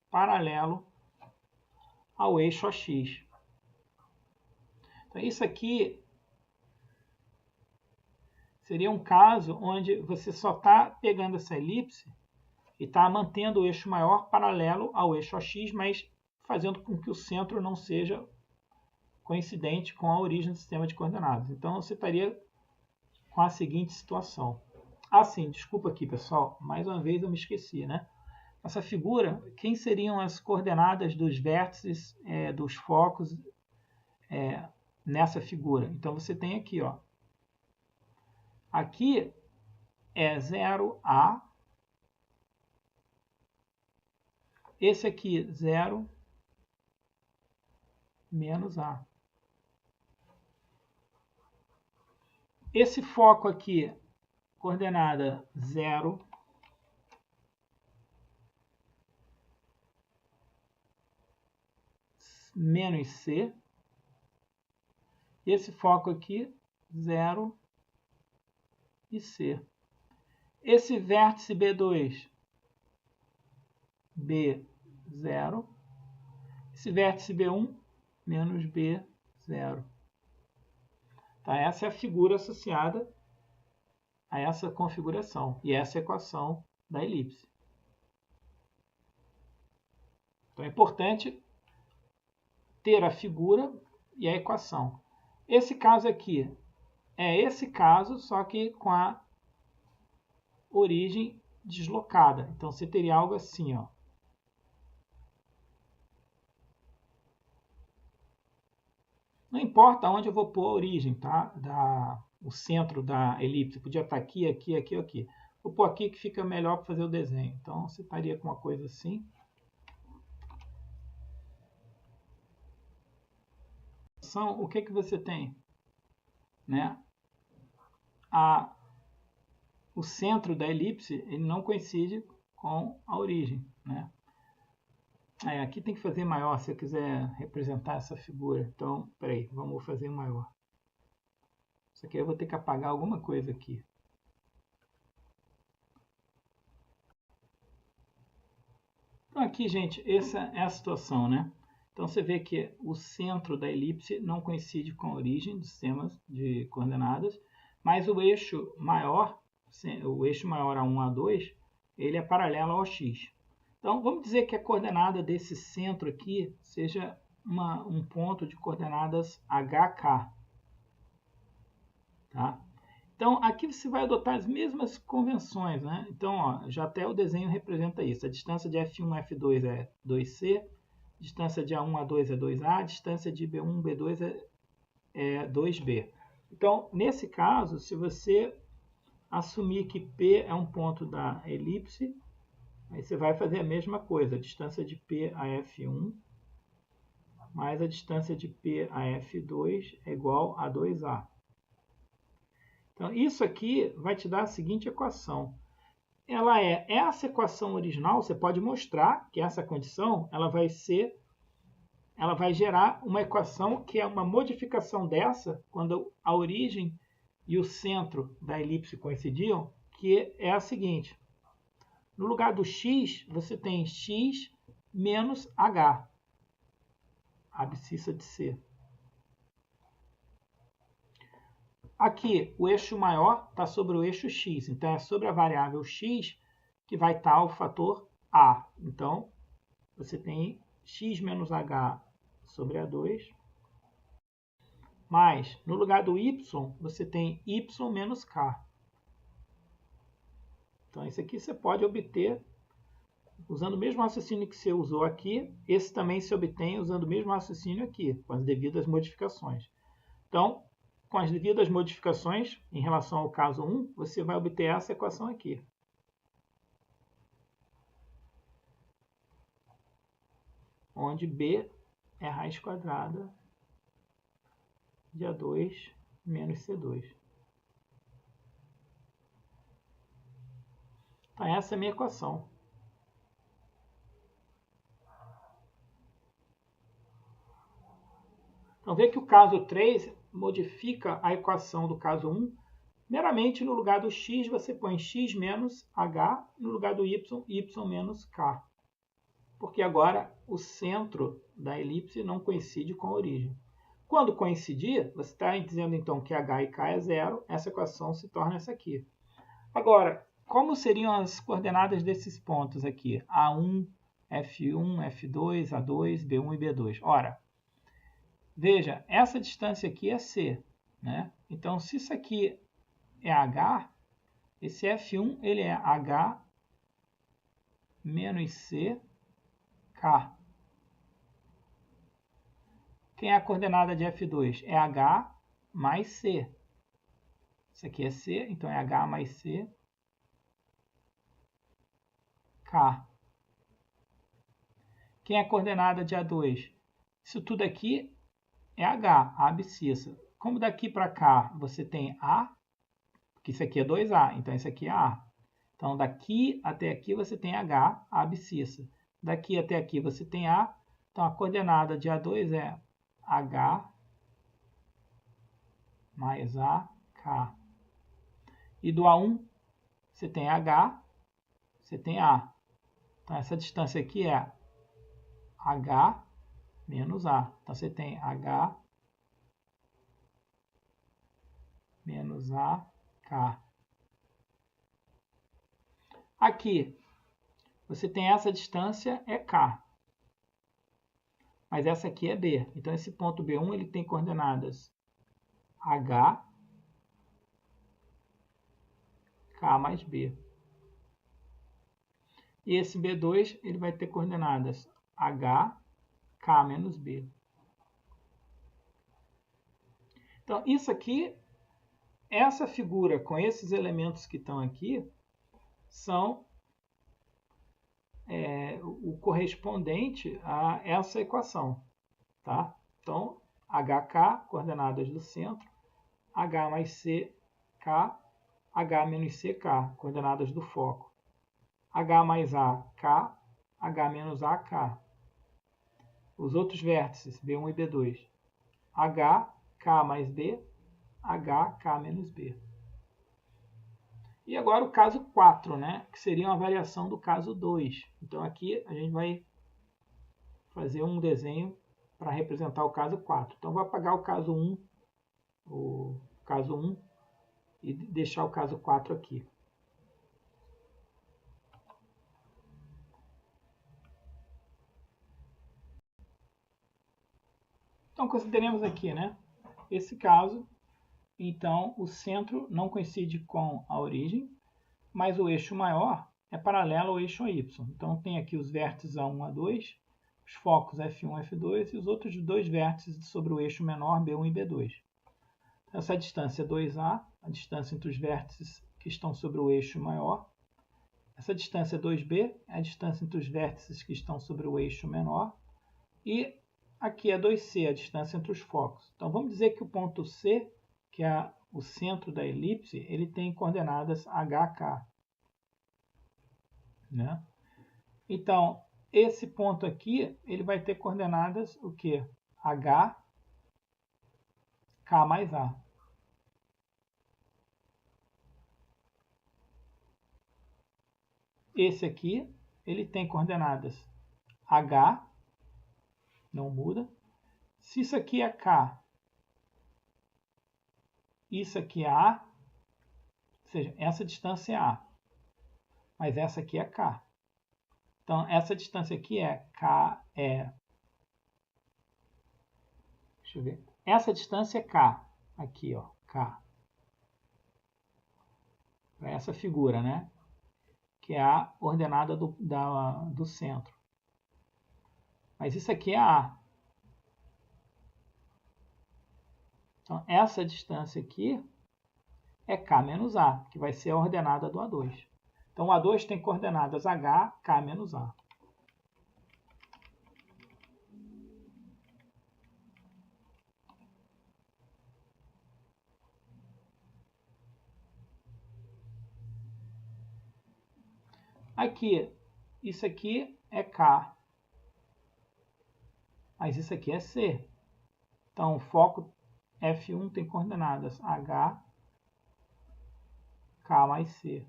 paralelo ao eixo AX. Então, isso aqui seria um caso onde você só está pegando essa elipse e está mantendo o eixo maior paralelo ao eixo AX, mas fazendo com que o centro não seja coincidente com a origem do sistema de coordenadas. Então, você estaria com a seguinte situação. Ah, sim, desculpa aqui, pessoal. Mais uma vez eu me esqueci, né? Essa figura, quem seriam as coordenadas dos vértices dos focos nessa figura? Então, você tem aqui, ó. Aqui é 0A. Esse aqui, 0 menos A. Esse foco aqui, coordenada 0, menos C. Esse foco aqui, 0 e C. Esse vértice B2, B0. Esse vértice B1, menos B0. Tá? Essa é a figura associada a essa configuração. E essa é a equação da elipse. Então é importante ter a figura e a equação. Esse caso aqui é esse caso, só que com a origem deslocada. Então você teria algo assim, ó. Não importa onde eu vou pôr a origem, tá? O centro da elipse. Podia estar aqui, aqui, aqui, aqui. Vou pôr aqui que fica melhor para fazer o desenho. Então você estaria com uma coisa assim. O que você tem? Né? O centro da elipse ele não coincide com a origem. Né? Aqui tem que fazer maior se eu quiser representar essa figura. Então, peraí, vamos fazer maior. Isso aqui eu vou ter que apagar alguma coisa aqui. Então aqui, gente, essa é a situação, né? Então você vê que o centro da elipse não coincide com a origem dos sistemas de coordenadas, mas o eixo maior A1, A2, ele é paralelo ao x. Então vamos dizer que a coordenada desse centro aqui seja um ponto de coordenadas HK. Tá? Então aqui você vai adotar as mesmas convenções, né? Então ó, já até o desenho representa isso. A distância de F1 F2 é 2C, distância de A1 A2 é 2A, distância de B1 B2 é 2B. Então nesse caso, se você assumir que P é um ponto da elipse, aí você vai fazer a mesma coisa, a distância de P a F1 mais a distância de P a F2 é igual a 2A. Então, isso aqui vai te dar a seguinte equação. Ela é essa equação original, você pode mostrar que essa condição ela vai gerar uma equação que é uma modificação dessa, quando a origem e o centro da elipse coincidiam, que é a seguinte. No lugar do x, você tem x menos h, a abscissa de C. Aqui, o eixo maior está sobre o eixo x, então é sobre a variável x que vai estar o fator a. Então, você tem x menos h sobre A2, mas no lugar do y, você tem y menos k. Então, isso aqui você pode obter usando o mesmo raciocínio que você usou aqui, esse também se obtém usando o mesmo raciocínio aqui, com as devidas modificações. Então, com as devidas modificações, em relação ao caso 1, você vai obter essa equação aqui. Onde B é a raiz quadrada de A2 menos C2. Então, essa é a minha equação. Então, vê que o caso 3 modifica a equação do caso 1. Meramente, no lugar do x, você põe x menos h, no lugar do y, y menos k. Porque agora o centro da elipse não coincide com a origem. Quando coincidir, você está dizendo então que H e K é zero, essa equação se torna essa aqui. Agora, como seriam as coordenadas desses pontos aqui? A1, F1, F2, A2, B1 e B2. Ora, veja, essa distância aqui é C, né? Então, se isso aqui é H, esse F1 ele é H menos C, K. Quem é a coordenada de F2? É H mais C. Isso aqui é C, então é H mais C, K. Quem é a coordenada de A2? Isso tudo aqui é H, a abscissa. Como daqui para cá você tem A, porque isso aqui é 2A, então isso aqui é A. Então daqui até aqui você tem H, a abscissa. Daqui até aqui você tem A, então a coordenada de A2 é H mais AK. E do A1 você tem H, você tem A. Então essa distância aqui é H menos A. Então você tem H menos AK. Aqui você tem essa distância é K. Mas essa aqui é B. Então esse ponto B1 ele tem coordenadas H, K mais B. E esse B2 ele vai ter coordenadas H, K menos B. Então isso aqui, essa figura com esses elementos que estão aqui, são o correspondente a essa equação. Tá? Então, HK, coordenadas do centro, H mais C, K, H menos CK, coordenadas do foco. H mais A, K, H menos A, K. Os outros vértices, B1 e B2. H, K mais B, H, K menos B. E agora o caso 4, né? Que seria uma variação do caso 2. Então aqui a gente vai fazer um desenho para representar o caso 4. Então vou apagar o caso 1, e deixar o caso 4 aqui. Então consideremos aqui, né? Esse caso, então o centro não coincide com a origem, mas o eixo maior é paralelo ao eixo AY. Então tem aqui os vértices A1, A2, os focos F1, F2 e os outros dois vértices sobre o eixo menor B1 e B2. Essa distância é 2A, a distância entre os vértices que estão sobre o eixo maior. Essa distância é 2B, é a distância entre os vértices que estão sobre o eixo menor. E aqui é 2C, a distância entre os focos. Então vamos dizer que o ponto C, que é o centro da elipse, ele tem coordenadas HK. Né? Então, esse ponto aqui, ele vai ter coordenadas o quê? H, K mais A. Esse aqui, ele tem coordenadas H, não muda. Se isso aqui é K, isso aqui é A, ou seja, essa distância é A, mas essa aqui é K. Então, essa distância aqui é K, deixa eu ver. Essa distância é K, aqui, ó, K. Para essa figura, né? Que é a ordenada do centro. Mas isso aqui é A. Então, essa distância aqui é K menos A, que vai ser a ordenada do A2. Então, o A2 tem coordenadas H, K menos A. Aqui, isso aqui é K, mas isso aqui é C. Então, o foco F1 tem coordenadas H, K mais C.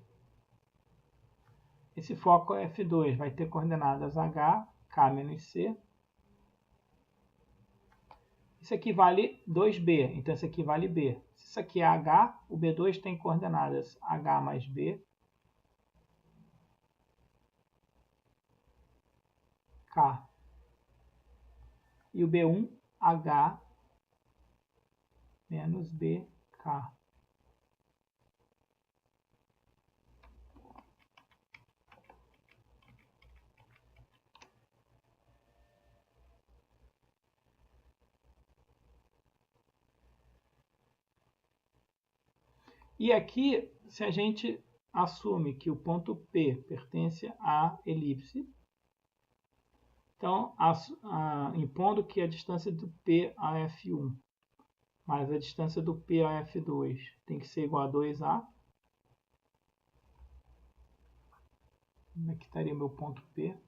Esse foco F2 vai ter coordenadas H, K menos C. Isso aqui vale 2B, então isso aqui vale B. Se isso aqui é H, o B2 tem coordenadas H mais B, K. E o B1, H menos B, K. E aqui, se a gente assume que o ponto P pertence à elipse, então, impondo que a distância do P a F1 mais a distância do P a F2 tem que ser igual a 2A. Como é que estaria meu ponto P?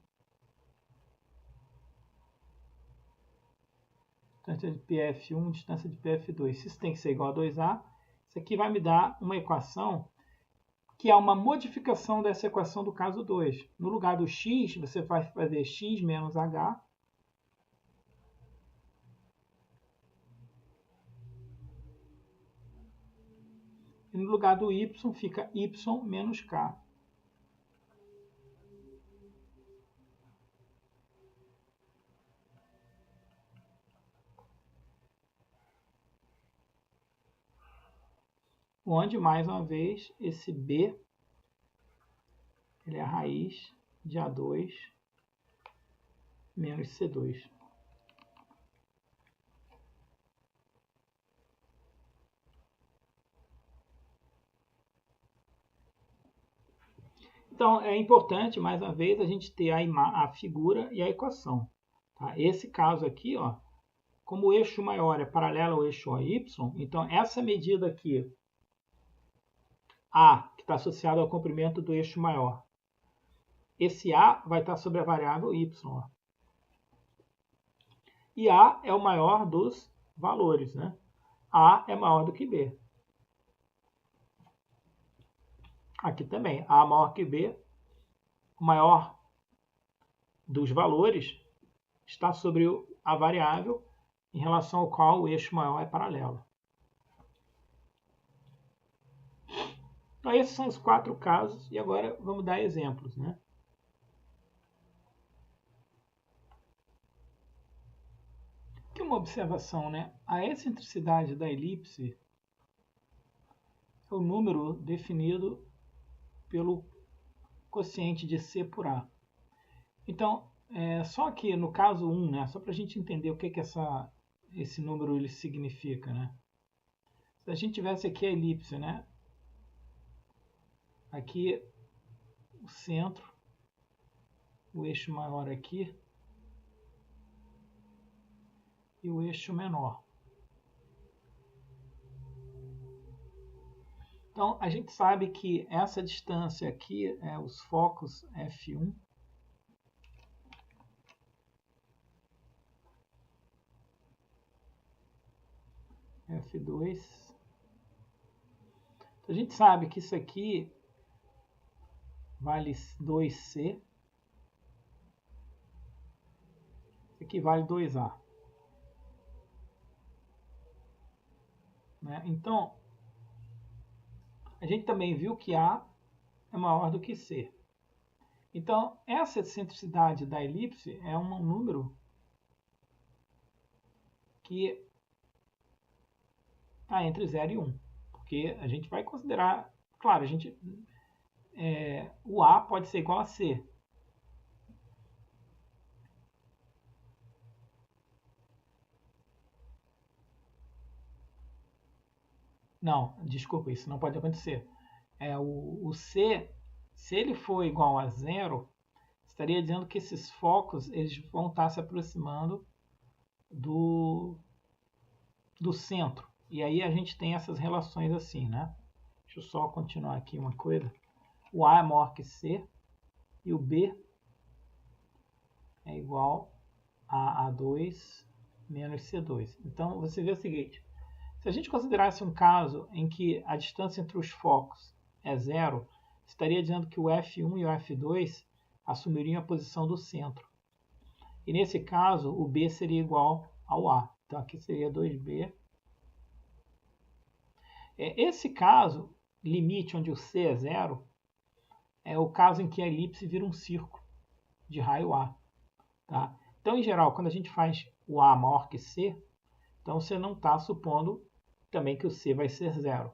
Distância de PF1, distância de PF2. Se isso tem que ser igual a 2A, isso aqui vai me dar uma equação que é uma modificação dessa equação do caso 2. No lugar do x, você vai fazer x menos h. E no lugar do y fica y menos k. Onde, mais uma vez, esse b ele é a raiz de A2 menos C2. Então, é importante, mais uma vez, a gente ter a figura e a equação. Tá? Esse caso aqui, ó, como o eixo maior é paralelo ao eixo AY, então essa medida aqui, A, que está associada ao comprimento do eixo maior, esse A vai estar sobre a variável Y. Ó. E A é o maior dos valores. Né? A é maior do que B. Aqui também, A maior que B, o maior dos valores está sobre a variável em relação ao qual o eixo maior é paralelo. Então, esses são os 4 casos, e agora vamos dar exemplos. Né? Aqui uma observação, né? A excentricidade da elipse é o número definido pelo quociente de C por A. Então, só que no caso 1, né, só para a gente entender o que esse número ele significa. Né? Se a gente tivesse aqui a elipse, né? Aqui o centro, o eixo maior aqui e o eixo menor. Então, a gente sabe que essa distância aqui, os focos F1, F2. Então, a gente sabe que isso aqui vale 2C. Isso aqui vale 2A. Né? Então, a gente também viu que A é maior do que C. Então, essa excentricidade da elipse é um número que está entre 0 e 1. Porque a gente vai considerar, claro, o A pode ser igual a C. Não, desculpa, isso não pode acontecer. O C, se ele for igual a 0, estaria dizendo que esses focos eles vão estar se aproximando do centro. E aí a gente tem essas relações assim, né? Deixa eu só continuar aqui uma coisa. O A é maior que C e o B é igual a A2 menos C2. Então, você vê o seguinte. Se a gente considerasse um caso em que a distância entre os focos é 0, estaria dizendo que o F1 e o F2 assumiriam a posição do centro. E nesse caso, o B seria igual ao A. Então, aqui seria 2b. Esse caso, limite onde o c é zero, é o caso em que a elipse vira um círculo de raio A. Tá? Então, em geral, quando a gente faz o A maior que C, então você não está supondo também que o C vai ser zero.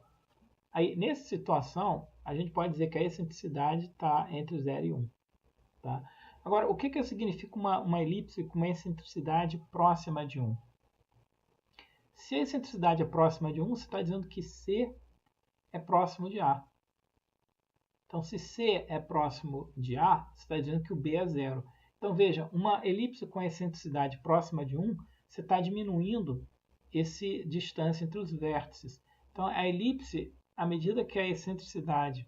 Aí, nessa situação, a gente pode dizer que a excentricidade está entre 0 e 1. Tá? Agora, o que significa uma elipse com uma excentricidade próxima de 1? Se a excentricidade é próxima de 1, você está dizendo que C é próximo de A. Então, se C é próximo de A, você está dizendo que o B é zero. Então, veja, uma elipse com excentricidade próxima de 1, você está diminuindo essa distância entre os vértices. Então, a elipse, à medida que a excentricidade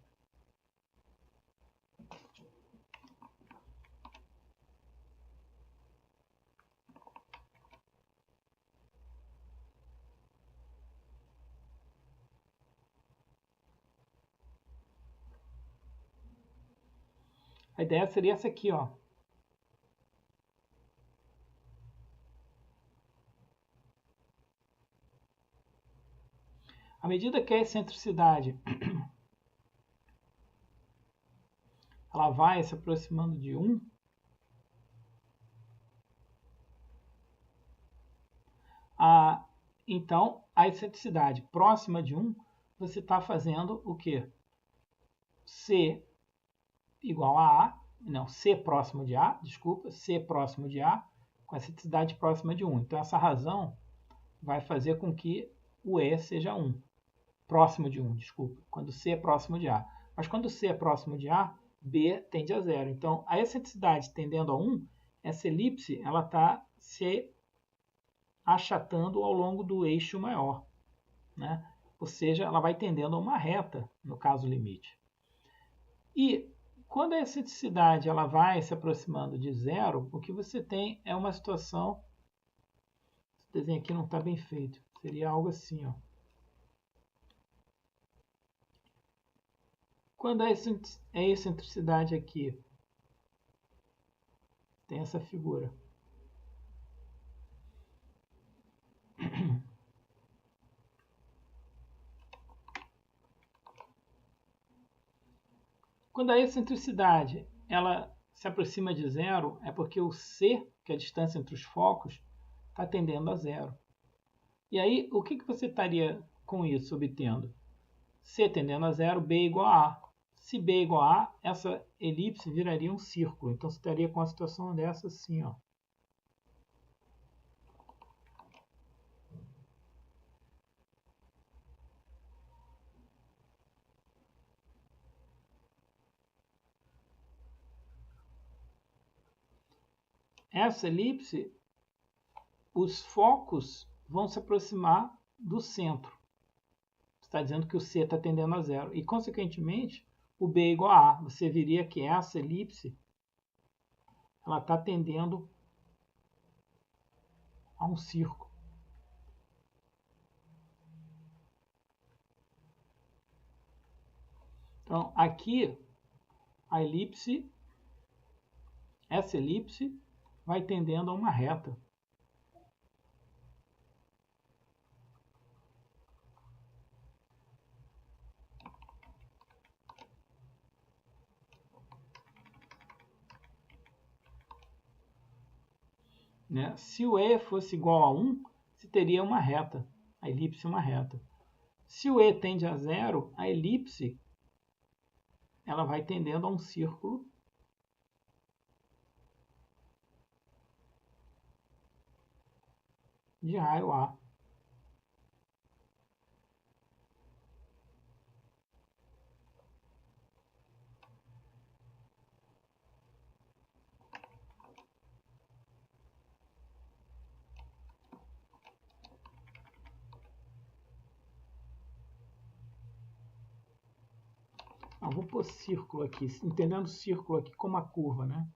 a ideia seria essa aqui, ó. À medida que a excentricidade ela vai se aproximando de 1, então a excentricidade próxima de 1, você está fazendo o quê? C igual a A, não, C próximo de A, desculpa, C próximo de A, com a excentricidade próxima de 1. Então essa razão vai fazer com que o E seja 1. Próximo de 1, desculpa, quando C é próximo de A. Mas quando C é próximo de A, B tende a 0. Então, a excentricidade tendendo a 1, essa elipse ela está se achatando ao longo do eixo maior. Né? Ou seja, ela vai tendendo a uma reta, no caso limite. E quando a excentricidade ela vai se aproximando de 0, o que você tem é uma situação... Esse desenho aqui não está bem feito. Seria algo assim, ó. Quando a excentricidade aqui tem essa figura. Quando a excentricidade ela se aproxima de 0, é porque o C, que é a distância entre os focos, está tendendo a 0. E aí, o que você estaria com isso obtendo? C tendendo a 0, B igual a A. Se B é igual a A, essa elipse viraria um círculo. Então, você estaria com uma situação dessa assim, ó. Essa elipse, os focos vão se aproximar do centro. Você está dizendo que o C está tendendo a 0. E, consequentemente, o B é igual a A. Você veria que essa elipse ela está tendendo a um círculo. Então, aqui, a elipse, essa elipse vai tendendo a uma reta. Né? Se o E fosse igual a 1, você teria uma reta, a elipse é uma reta. Se o E tende a 0, a elipse ela vai tendendo a um círculo de raio A. Vou pôr círculo aqui, entendendo o círculo aqui como a curva, né?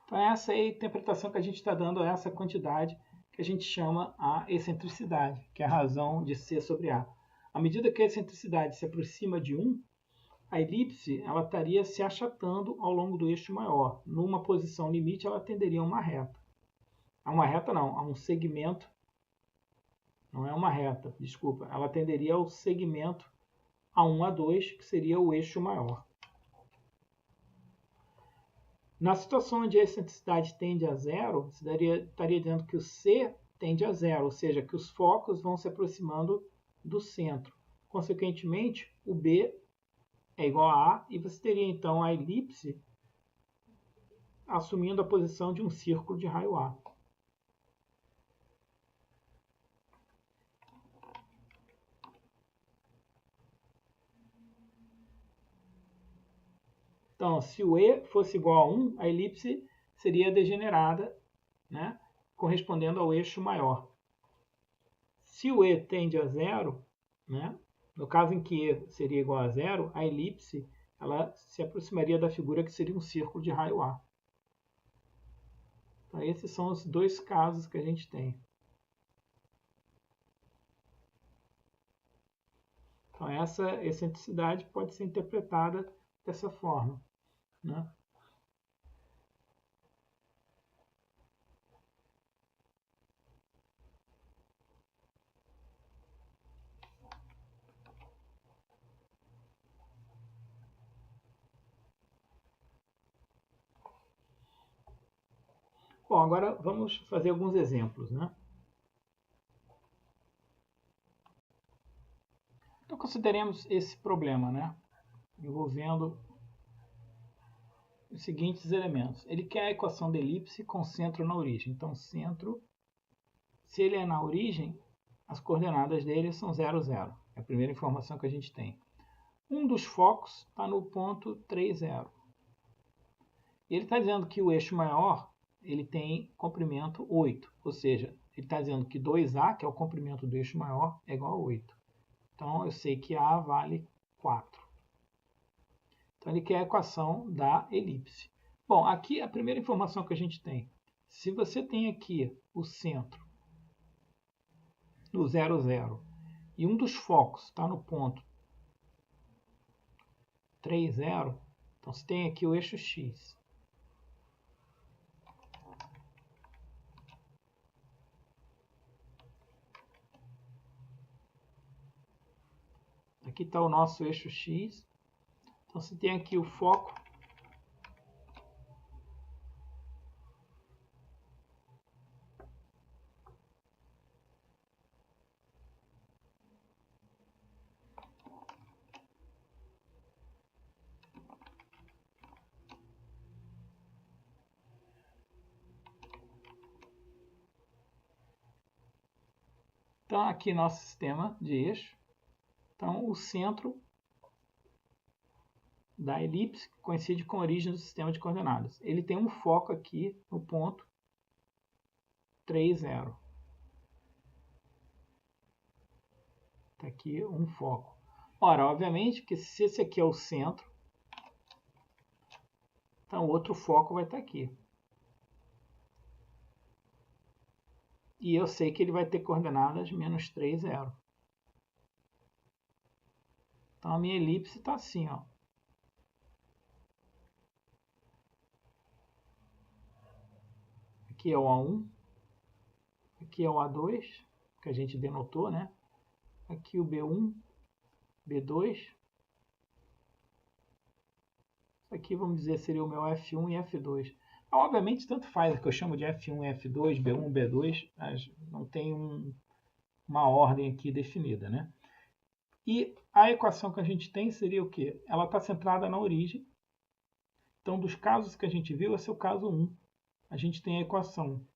Então essa é a interpretação que a gente está dando a essa quantidade que a gente chama a excentricidade, que é a razão de C sobre A. À medida que a excentricidade se aproxima de 1, a elipse ela estaria se achatando ao longo do eixo maior. Numa posição limite, ela tenderia a uma reta. A uma reta não, a um segmento. Não é uma reta, desculpa. Ela tenderia ao segmento A1, A2, que seria o eixo maior. Na situação onde a excentricidade tende a zero, você estaria dizendo que o C tende a zero, ou seja, que os focos vão se aproximando do centro. Consequentemente, o B é igual a A, e você teria então a elipse assumindo a posição de um círculo de raio A. Então, se o E fosse igual a 1, a elipse seria degenerada, né, correspondendo ao eixo maior. Se o E tende a zero, né, no caso em que E seria igual a zero, a elipse ela se aproximaria da figura que seria um círculo de raio A. Então, esses são os dois casos que a gente tem. Então, essa excentricidade pode ser interpretada dessa forma, né? Bom, agora vamos fazer alguns exemplos, né? Então, consideremos esse problema, né, envolvendo os seguintes elementos. Ele quer a equação da elipse com centro na origem. Então, centro, se ele é na origem, as coordenadas dele são 0, 0. É a primeira informação que a gente tem. Um dos focos está no ponto 3, 0. Ele está dizendo que o eixo maior ele tem comprimento 8, ou seja, ele está dizendo que 2A, que é o comprimento do eixo maior, é igual a 8. Então, eu sei que A vale 4. Então, ele quer a equação da elipse. Bom, aqui a primeira informação que a gente tem. Se você tem aqui o centro no 0, 0 e um dos focos está no ponto 3, 0, então você tem aqui o eixo x. Aqui está o nosso eixo x. Então você tem aqui o foco. Então aqui nosso sistema de eixo. Então o centro da elipse coincide com a origem do sistema de coordenadas. Ele tem um foco aqui no ponto 3, 0. Está aqui um foco. Ora, obviamente que se esse aqui é o centro, então o outro foco vai estar aqui. E eu sei que ele vai ter coordenadas menos 3, 0. Então a minha elipse está assim, ó. Aqui é o A1, aqui é o A2, que a gente denotou, né? Aqui o B1, B2. Isso aqui, vamos dizer, seria o meu F1 e F2. Obviamente, tanto faz, que eu chamo de F1 e F2, B1 e B2, mas não tem uma ordem aqui definida, né? E a equação que a gente tem seria o quê? Ela está centrada na origem. Então, dos casos que a gente viu, esse é o caso 1. A gente tem a equação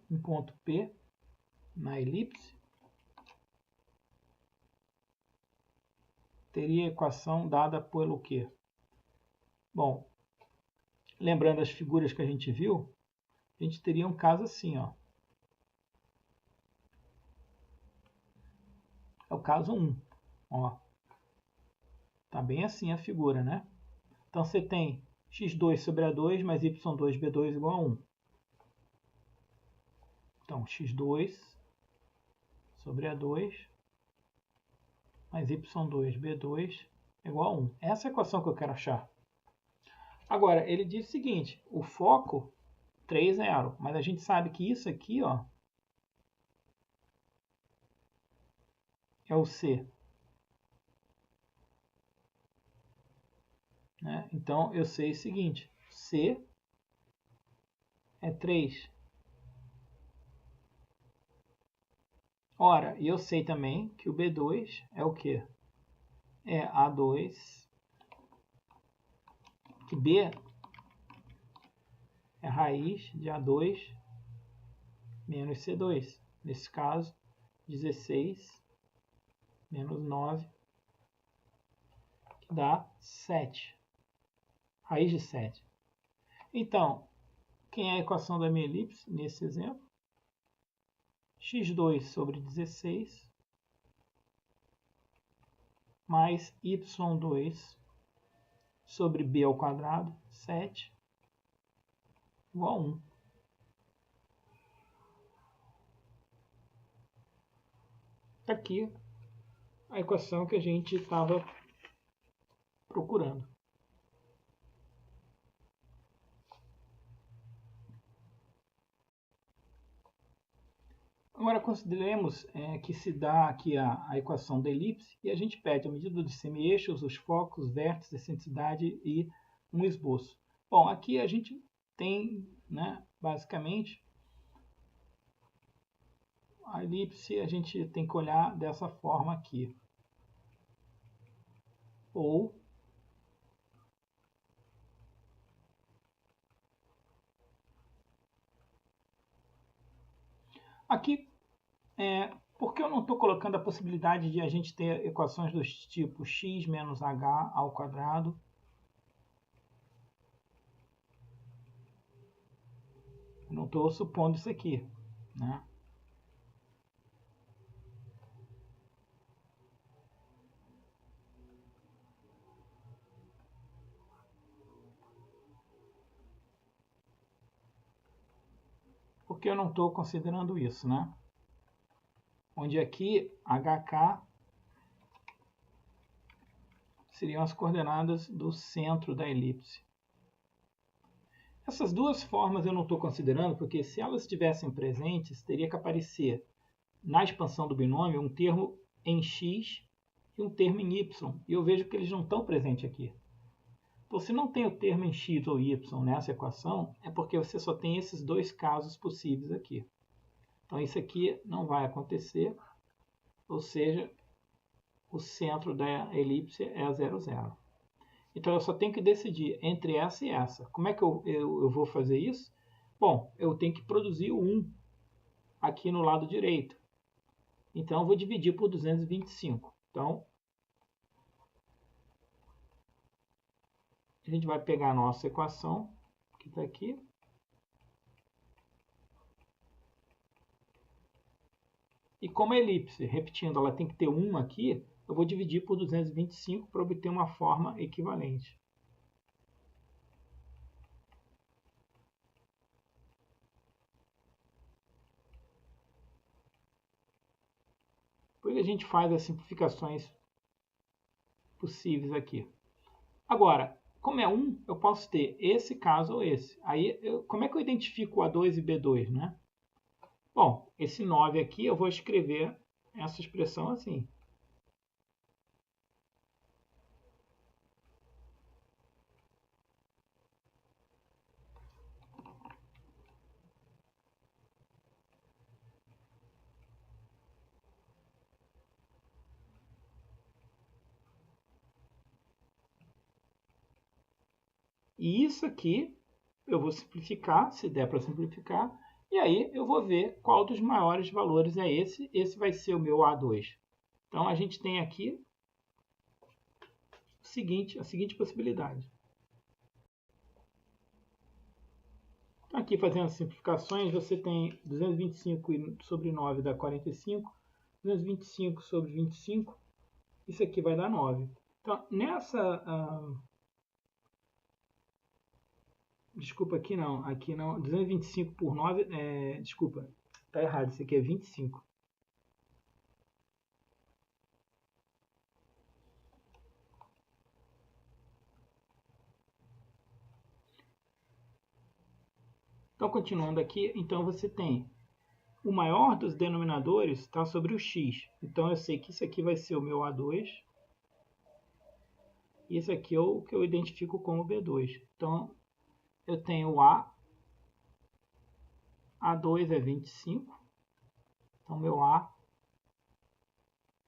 em ponto P, na elipse. Teria a equação dada pelo quê? Bom, lembrando as figuras que a gente viu, a gente teria um caso assim, ó. É o caso 1. Ó. Tá bem assim a figura, né? Então você tem x2 sobre A2 mais y2b2 igual a 1. Então, x2 sobre A2 mais y2b2 é igual a 1. Essa é a equação que eu quero achar. Agora, ele diz o seguinte, o foco 3, 0. Mas a gente sabe que isso aqui, ó, é o C. Né? Então, eu sei o seguinte, C é 3. Ora, e eu sei também que o B2 é o quê? É A2, que B é raiz de A2 menos C2. Nesse caso, 16 menos 9, que dá 7. Raiz de 7. Então, quem é a equação da minha elipse nesse exemplo? x2 sobre 16 mais y2 sobre b ao quadrado, 7, igual a 1. Está aqui a equação que a gente estava procurando. Agora consideremos que se dá aqui a equação da elipse e a gente pede a medida dos semi-eixos, os focos, vértices, excentricidade e um esboço. Bom, aqui a gente tem, né, basicamente, a elipse a gente tem que olhar dessa forma aqui. Ou aqui, por que eu não estou colocando a possibilidade de a gente ter equações dos tipos x menos h ao quadrado? Eu não estou supondo isso aqui, né? Porque eu não estou considerando isso, né? Onde aqui HK seriam as coordenadas do centro da elipse. Essas duas formas eu não estou considerando porque se elas estivessem presentes, teria que aparecer na expansão do binômio um termo em x e um termo em y. E eu vejo que eles não estão presentes aqui. Então, se não tem o termo em x ou y nessa equação, é porque você só tem esses dois casos possíveis aqui. Então, isso aqui não vai acontecer, ou seja, o centro da elipse é 0, 0. Então, eu só tenho que decidir entre essa e essa. Como é que eu vou fazer isso? Bom, eu tenho que produzir o 1 aqui no lado direito. Então, eu vou dividir por 225. Então, a gente vai pegar a nossa equação, que está aqui. E como a elipse, repetindo, ela tem que ter 1 aqui, eu vou dividir por 225 para obter uma forma equivalente. Depois a gente faz as simplificações possíveis aqui. Agora, como é 1, eu posso ter esse caso ou esse. Aí, como é que eu identifico A2 e B2, né? Bom, esse 9 aqui eu vou escrever essa expressão assim. E isso aqui eu vou simplificar, se der para simplificar, e aí eu vou ver qual dos maiores valores é esse. Esse vai ser o meu A2. Então a gente tem aqui a seguinte possibilidade. Então, aqui fazendo as simplificações, você tem 225 sobre 9 dá 45, 225 sobre 25, isso aqui vai dar 9. Então, desculpa, aqui não, 225 por 9, desculpa, está errado, isso aqui é 25. Então, continuando aqui, então você tem o maior dos denominadores está sobre o x. Então, eu sei que isso aqui vai ser o meu A2. E esse aqui é o que eu identifico como B2. Então, eu tenho o A. A2 é 25. Então, meu A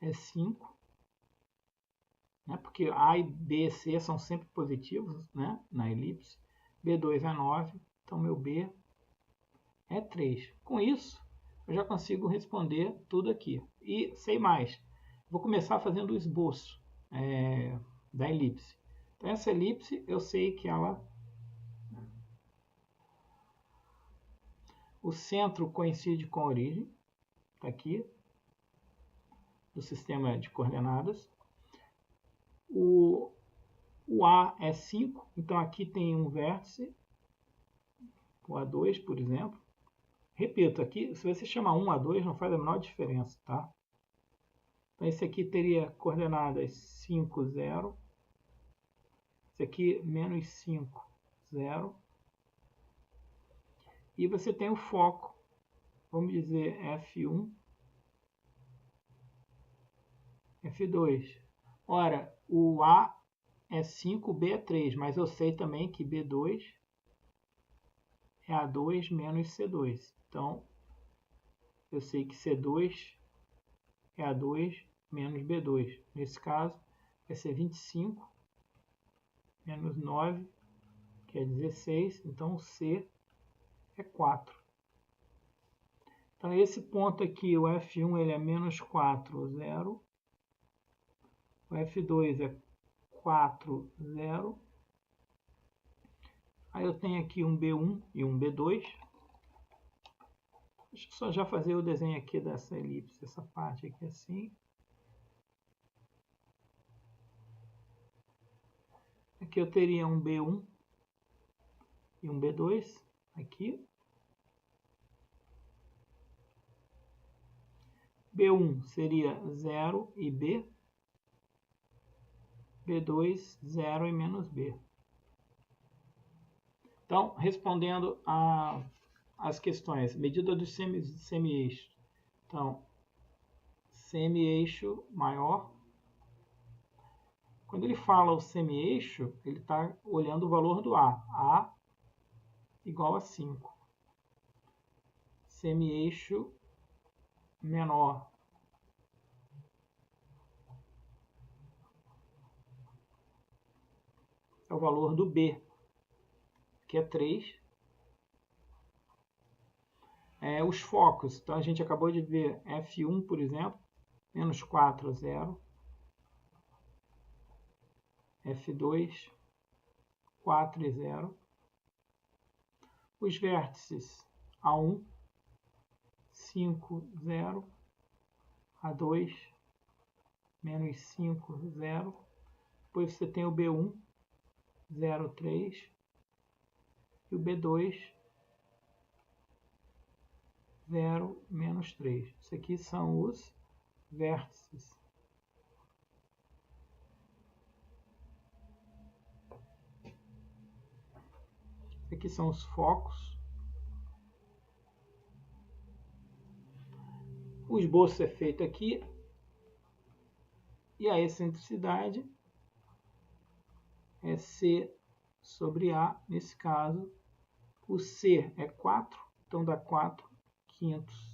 é 5. Né? Porque A, B e C são sempre positivos, né? Na elipse. B2 é 9. Então, meu B é 3. Com isso, eu já consigo responder tudo aqui. E sei mais. Vou começar fazendo o esboço da elipse. Então, essa elipse, eu sei que ela... O centro coincide com a origem. Está aqui. Do sistema de coordenadas. O A é 5. Então, aqui tem um vértice. O A2, por exemplo. Repito, aqui, se você chamar 1 a 2, não faz a menor diferença, tá? Então, esse aqui teria coordenadas 5, 0. Esse aqui, menos 5, 0. E você tem o foco, vamos dizer F1, F2. Ora, o A é 5, o B é 3, mas eu sei também que B2 é A2 menos C2. Então, eu sei que C2 é A2 menos B2. Nesse caso, vai ser 25 menos 9, que é 16. Então, o C é 4. Então, esse ponto aqui, o F1, ele é menos 4, 0. O F2 é 4, 0. Aí eu tenho aqui um B1 e um B2. Deixa eu só já fazer o desenho aqui dessa elipse, essa parte aqui assim. Aqui eu teria um B1 e um B2 aqui. B1 seria 0 e B. B2, 0 e menos B. Então, respondendo as questões, medida do semi-eixo. Então, semi-eixo maior. Quando ele fala o semi-eixo, ele está olhando o valor do A. A igual a 5. Semi-eixo menor. É o valor do B, que é 3. Os focos, então a gente acabou de ver F1, por exemplo, menos 4, 0. F2, 4 e 0. Os vértices A1, 5, 0. A2, menos 5, 0. Depois você tem o B1, 0, 3. E o B2, 0, menos 3. Isso aqui são os vértices. Isso aqui são os focos. O esboço é feito aqui. E a excentricidade é C sobre A. Nesse caso, o C é 4, então dá 4 quintos.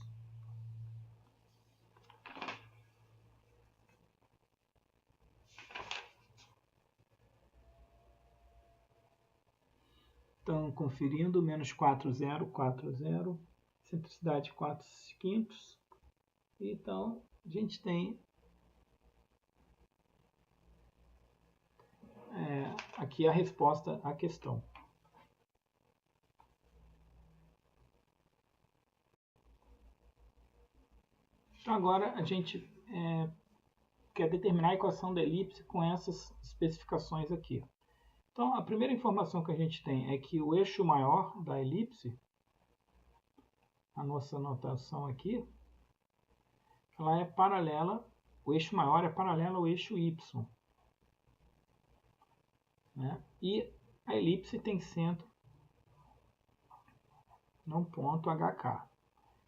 Então, conferindo, menos 4, 0, 4, 0. Excentricidade 4 quintos. Então, a gente tem aqui a resposta à questão. Então, agora a gente quer determinar a equação da elipse com essas especificações aqui. Então, a primeira informação que a gente tem é que o eixo maior da elipse, a nossa notação aqui, ela é paralela, o eixo maior é paralelo ao eixo y. Né? E a elipse tem centro num ponto HK.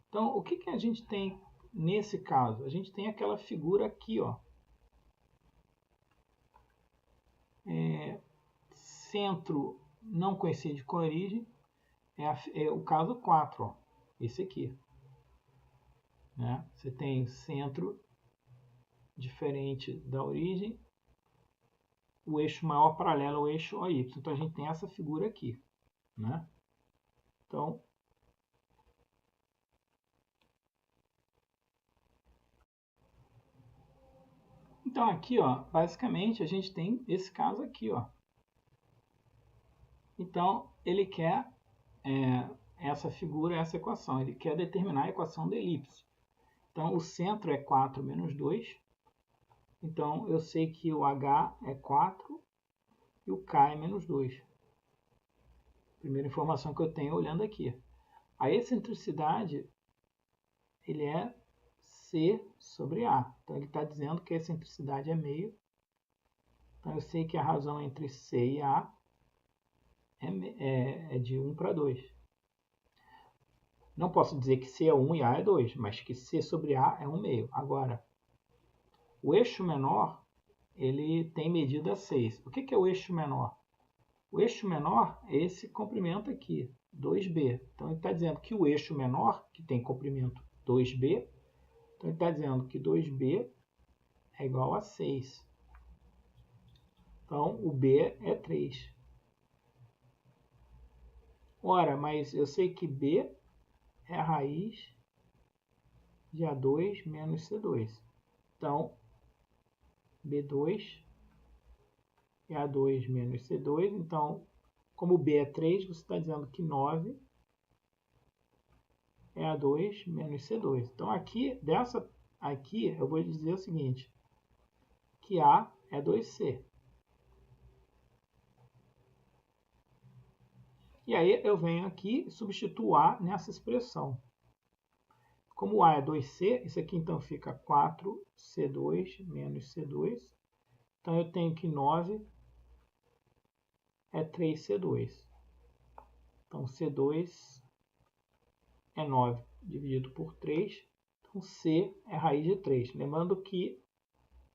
Então, o que a gente tem nesse caso? A gente tem aquela figura aqui, ó. Centro não coincide com a origem, é o caso 4, ó, esse aqui. Né? Você tem centro diferente da origem, o eixo maior paralelo ao eixo OY. Então a gente tem essa figura aqui. Né? Então aqui, ó, basicamente a gente tem esse caso aqui, ó. Então ele quer essa figura, essa equação. Ele quer determinar a equação da elipse. Então o centro é 4 menos 2. Então eu sei que o H é 4 e o K é menos 2. Primeira informação que eu tenho olhando aqui. A excentricidade ele é C sobre A. Então ele está dizendo que a excentricidade é Então eu sei que a razão entre C e A é de 1 para 2. Não posso dizer que C é 1 e A é 2, mas que C sobre A é 1/2. Agora, o eixo menor ele tem medida 6. O que é o eixo menor? O eixo menor é esse comprimento aqui, 2b. Então ele está dizendo que o eixo menor, que tem comprimento 2b, então ele está dizendo que 2b é igual a 6. Então o b é 3. Ora, mas eu sei que b é a raiz de A2 menos C2. Então, B2 é A2 menos C2. Então, como B é 3, você está dizendo que 9 é A2 menos C2. Então, aqui eu vou dizer o seguinte, que A é 2C. E aí eu venho aqui e substituo A nessa expressão. Como A é 2C, isso aqui então fica 4C2 menos C2. Então eu tenho que 9 é 3C2. Então C2 é 9 dividido por 3. Então C é raiz de 3. Lembrando que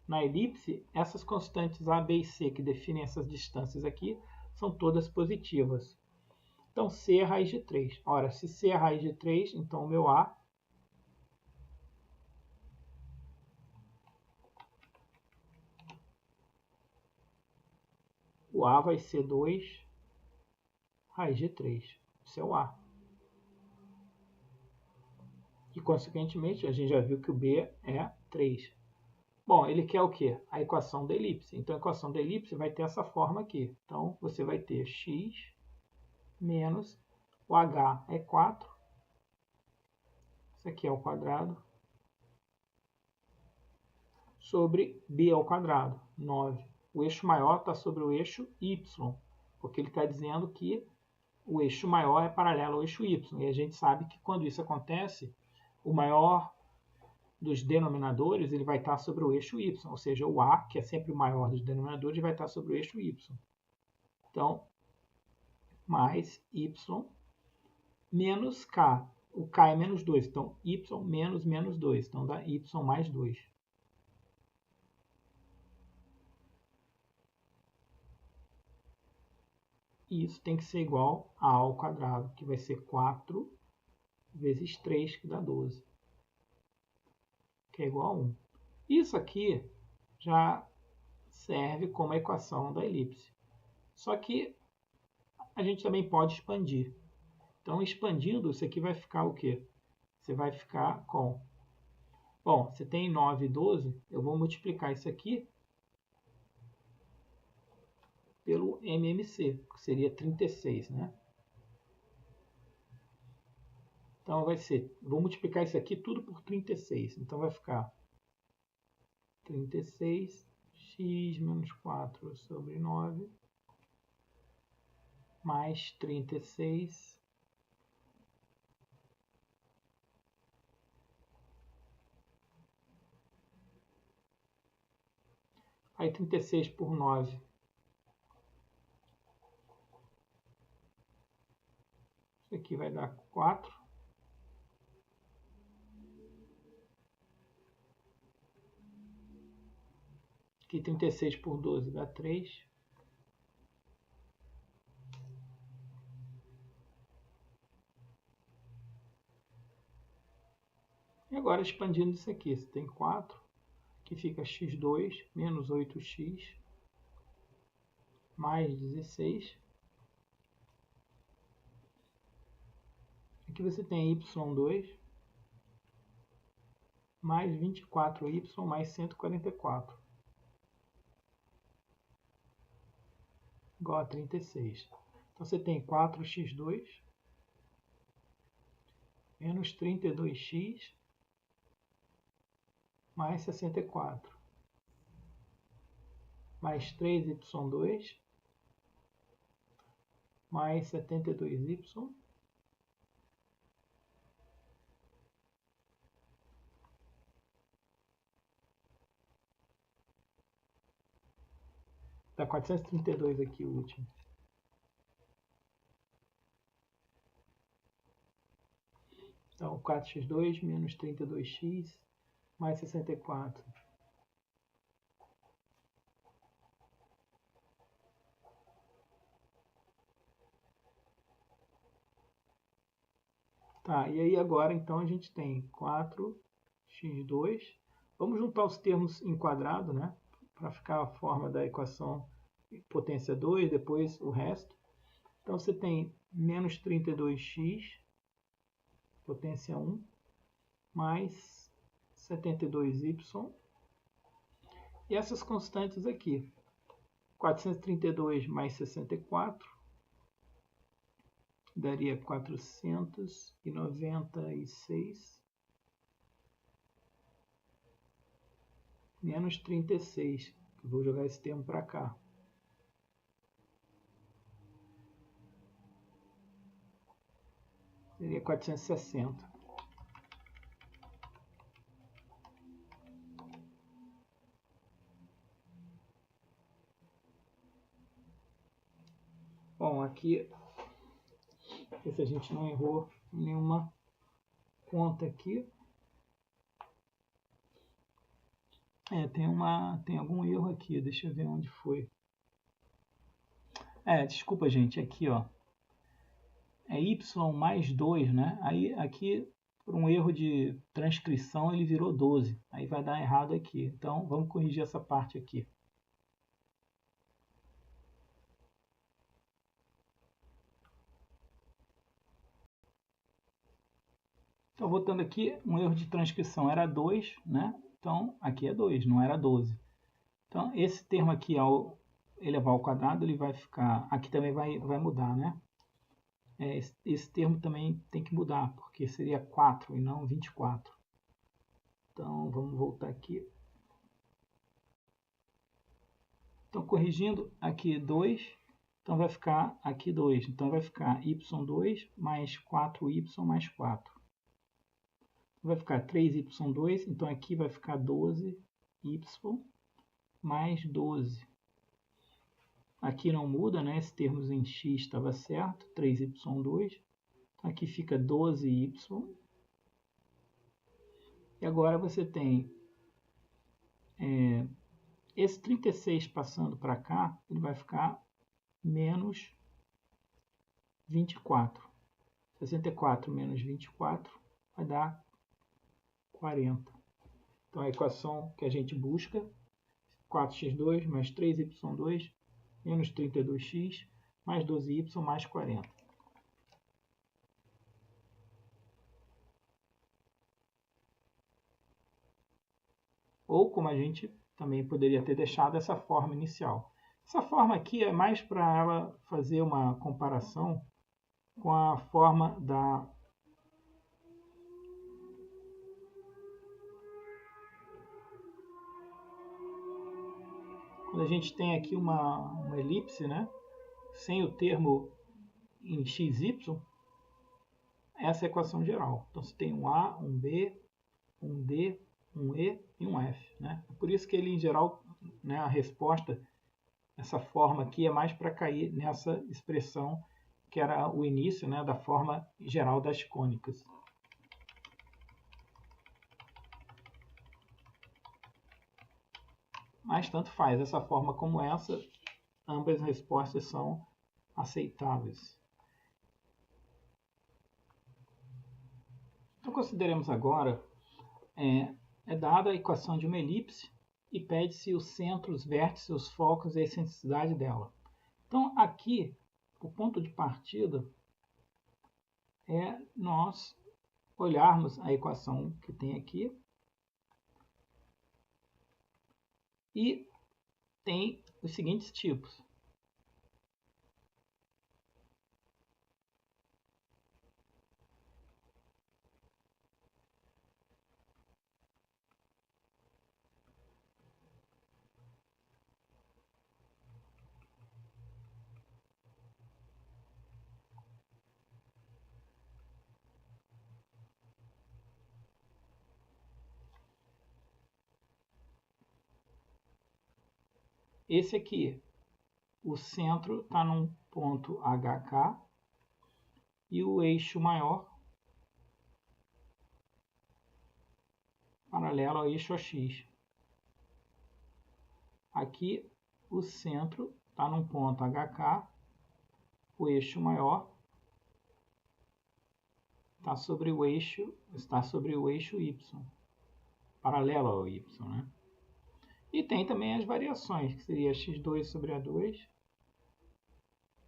na elipse, essas constantes A, B e C que definem essas distâncias aqui são todas positivas. Então C é raiz de 3. Ora, se C é raiz de 3, então o meu A vai ser 2 raiz de 3. Isso é o A. E, consequentemente, a gente já viu que o B é 3. Bom, ele quer o quê? A equação da elipse. Então, a equação da elipse vai ter essa forma aqui. Então, você vai ter x menos o h é 4. Isso aqui é o quadrado. Sobre b ao quadrado, 9. O eixo maior está sobre o eixo y, porque ele está dizendo que o eixo maior é paralelo ao eixo y. E a gente sabe que quando isso acontece, o maior dos denominadores ele vai estar sobre o eixo y, ou seja, o a, que é sempre o maior dos denominadores, vai estar sobre o eixo y. Então, mais y menos k. O k é menos 2, então y menos menos 2. Então dá y mais 2. E isso tem que ser igual a ao quadrado, que vai ser 4 vezes 3, que dá 12. Que é igual a 1. Isso aqui já serve como a equação da elipse. Só que a gente também pode expandir. Então, expandindo, isso aqui vai ficar o quê? Você vai ficar com... Bom, você tem 9 e 12, eu vou multiplicar isso aqui pelo MMC, que seria 36, né? Então, vai ser... Vou multiplicar isso aqui tudo por 36. Então, vai ficar 36x menos 4 sobre 9 mais 36 aí 36 por 9 isso aqui vai dar 4. Aqui 36 por 12 dá 3. E agora expandindo isso aqui, você tem 4, que fica x2 menos 8x mais 16. Aqui você tem y2 mais 24y mais 144 igual a 36. Então você tem 4x2 menos 32x mais 64 mais 3y2 mais 72y dá 432 aqui o último. Então 4x2 menos 32x mais 64. Tá, e aí agora então a gente tem 4x2. Vamos juntar os termos em quadrado, né? Para ficar a forma da equação potência 2, depois o resto. Então você tem menos 32x, potência 1, mais 72y. E essas constantes aqui. 432 mais 64 daria 496 menos 36. Eu vou jogar esse termo para cá. Seria 460. Bom, aqui, ver se a gente não errou nenhuma conta aqui. Tem algum erro aqui, deixa eu ver onde foi. Desculpa, gente, aqui, ó. É y mais 2, né? Aí, aqui, por um erro de transcrição, ele virou 12. Aí vai dar errado aqui. Então, vamos corrigir essa parte aqui. Então, voltando aqui, um erro de transcrição era 2, né? Então, aqui é 2, não era 12. Então, esse termo aqui, ao elevar ao quadrado, ele vai ficar... Aqui também vai mudar, né? Esse termo também tem que mudar, porque seria 4 e não 24. Então, vamos voltar aqui. Então, corrigindo aqui 2, então vai ficar aqui 2. Então, vai ficar y2 mais 4y mais 4. Vai ficar 3y2, então aqui vai ficar 12y mais 12. Aqui não muda, né? Esse termo em x estava certo, 3y2. Então aqui fica 12y. E agora você tem esse 36 passando para cá, ele vai ficar menos 24. 64 menos 24 vai dar 40. Então a equação que a gente busca, 4x2 mais 3y2 menos 32x mais 12y mais 40. Ou como a gente também poderia ter deixado essa forma inicial. Essa forma aqui é mais para ela fazer uma comparação com a forma da quando a gente tem aqui uma elipse, né, sem o termo em xy, essa é a equação geral. Então você tem um A, um B, um D, um E e um F. Né? Por isso que ele, em geral, né, a resposta, essa forma aqui é mais para cair nessa expressão que era o início, né, da forma geral das cônicas. Mas tanto faz, essa forma como essa, ambas as respostas são aceitáveis. Então consideremos agora, é dada a equação de uma elipse e pede-se os centros, os vértices, os focos e a excentricidade dela. Então aqui, o ponto de partida é nós olharmos a equação que tem aqui e tem os seguintes tipos. Esse aqui, o centro está num ponto HK e o eixo maior paralelo ao eixo AX. Aqui o centro está num ponto HK, o eixo maior está sobre o eixo Y, paralelo ao Y, né? E tem também as variações, que seria x2 sobre A2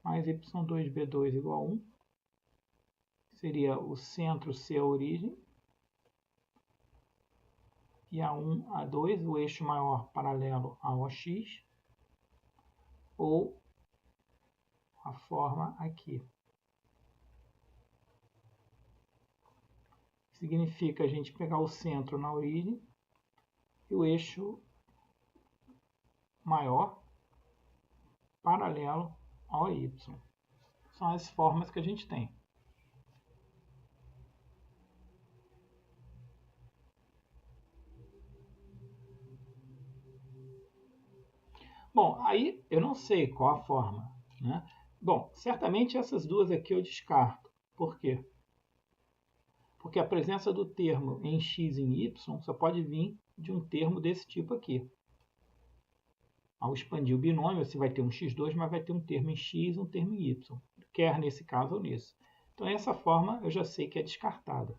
mais y2b2 igual a 1. Seria o centro ser a origem. E A1, A2, o eixo maior paralelo ao AX. Ou a forma aqui. Significa a gente pegar o centro na origem e o eixo maior paralelo ao Y. São as formas que a gente tem. Bom, aí eu não sei qual a forma, né? Bom, certamente essas duas aqui eu descarto. Por quê? Porque a presença do termo em x e em y só pode vir de um termo desse tipo aqui. Ao expandir o binômio, você vai ter um x2, mas vai ter um termo em x e um termo em y. Quer nesse caso ou nesse. Então, essa forma eu já sei que é descartada.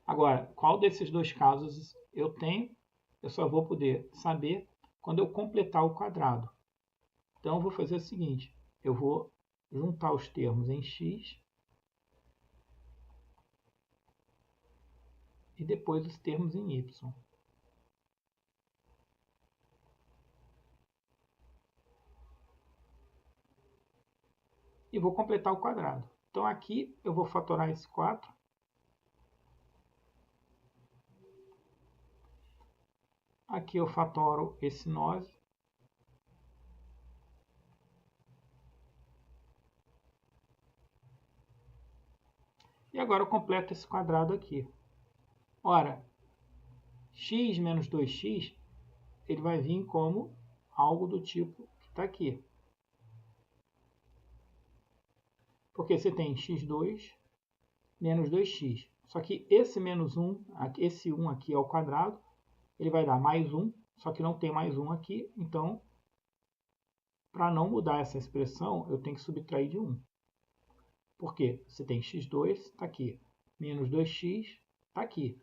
Agora, qual desses dois casos eu tenho? Eu só vou poder saber quando eu completar o quadrado. Então, eu vou fazer o seguinte. Eu vou juntar os termos em x e depois os termos em y. E vou completar o quadrado. Então, aqui eu vou fatorar esse 4. Aqui eu fatoro esse 9. E agora eu completo esse quadrado aqui. Ora, x menos 2x, ele vai vir como algo do tipo que está aqui. Porque você tem x2 menos 2x. Só que esse menos 1, esse 1 aqui ao quadrado, ele vai dar mais 1, só que não tem mais 1 aqui. Então, para não mudar essa expressão, eu tenho que subtrair de 1. Por quê? Você tem x2, está aqui, menos 2x, está aqui.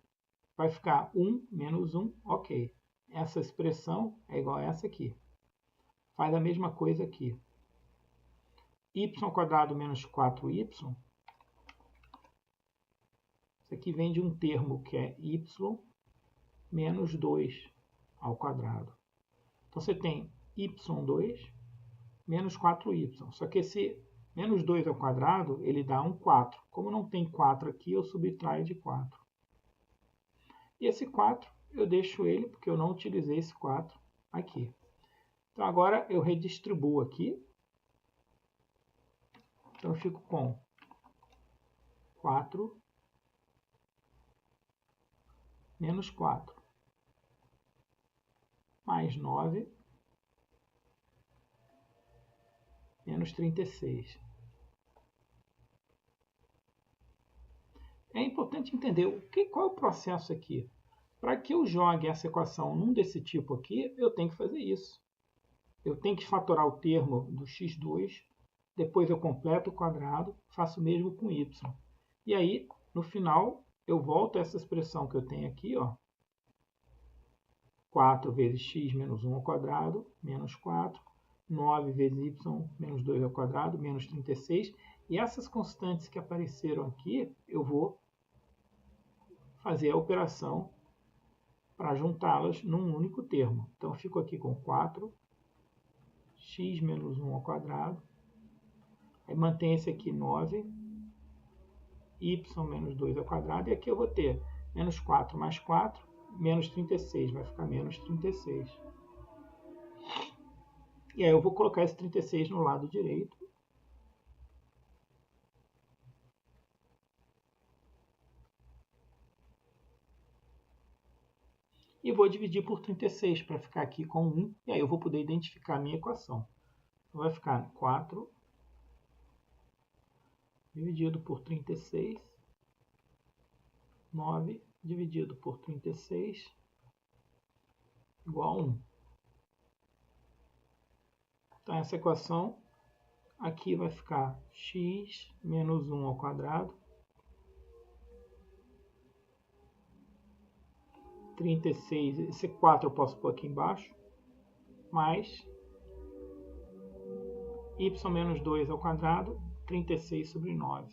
Vai ficar 1 menos 1, ok. Essa expressão é igual a essa aqui. Faz a mesma coisa aqui. Y² menos 4y. Isso aqui vem de um termo que é y menos 2 ao quadrado. Então você tem y2 menos 4y. Só que esse menos 2 ao quadrado, ele dá um 4. Como não tem 4 aqui, eu subtraio de 4. E esse 4, eu deixo ele, porque eu não utilizei esse 4 aqui. Então agora eu redistribuo aqui. Então eu fico com 4 menos 4 mais 9 menos 36. É importante entender qual é o processo aqui. Para que eu jogue essa equação num desse tipo aqui, eu tenho que fazer isso. Eu tenho que fatorar o termo do x2, depois eu completo o quadrado, faço o mesmo com y. E aí, no final, eu volto a essa expressão que eu tenho aqui, ó, 4 vezes x menos 1 ao quadrado, menos 4, 9 vezes y menos 2 ao quadrado, menos 36. E essas constantes que apareceram aqui, eu vou fazer a operação para juntá-las num único termo. Então, eu fico aqui com 4, x menos 1 ao quadrado, aí mantém esse aqui 9, y menos 2 ao quadrado, e aqui eu vou ter menos 4 mais 4, menos 36, vai ficar menos 36. E aí eu vou colocar esse 36 no lado direito. E vou dividir por 36 para ficar aqui com 1, e aí eu vou poder identificar a minha equação. Então vai ficar 4 dividido por 36, 9 dividido por 36, igual a 1. Então essa equação aqui vai ficar x menos 1 ao quadrado, 36, esse 4 eu posso pôr aqui embaixo, mais y menos 2 ao quadrado, 36 sobre 9.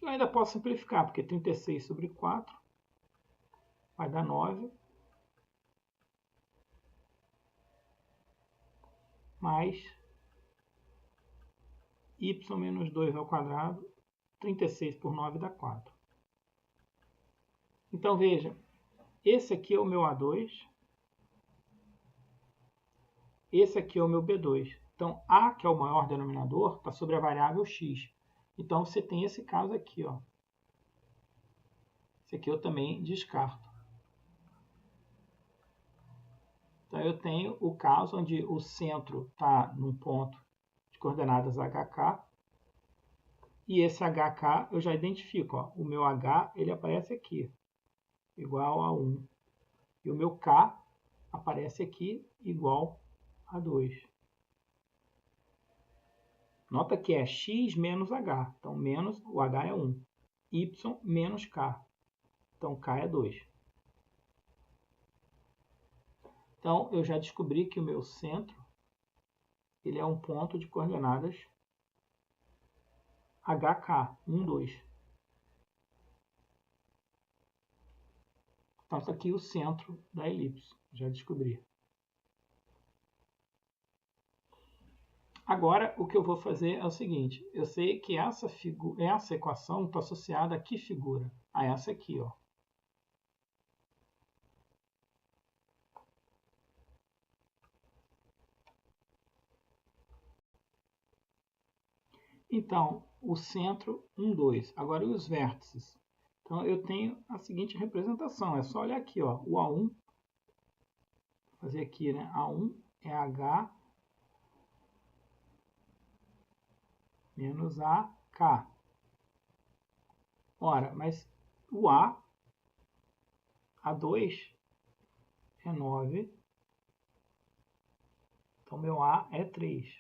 Eu ainda posso simplificar, porque 36 sobre 4 vai dar 9, mais y menos 2 ao quadrado, 36 por 9 dá 4. Então, veja, esse aqui é o meu A2, esse aqui é o meu B2. Então, A, que é o maior denominador, está sobre a variável x. Então, você tem esse caso aqui, ó. Esse aqui eu também descarto. Então, eu tenho o caso onde o centro está num ponto de coordenadas HK, e esse HK eu já identifico, ó, o meu H ele aparece aqui, igual a 1. E o meu K aparece aqui, igual a 2. Nota que é x menos H. Então, menos, o H é 1. Y menos K. Então, K é 2. Então, eu já descobri que o meu centro ele é um ponto de coordenadas HK, 1, 2. Então, está aqui o centro da elipse. Já descobri. Agora, o que eu vou fazer é o seguinte. Eu sei que essa equação está associada a que figura? A essa aqui, ó. Então, o centro, 1, 2. Agora, e os vértices? Então, eu tenho a seguinte representação. É só olhar aqui, ó. O A1, vou fazer aqui, né? A1 é H menos AK. Ora, mas o A2 é 9. Então, meu A é 3.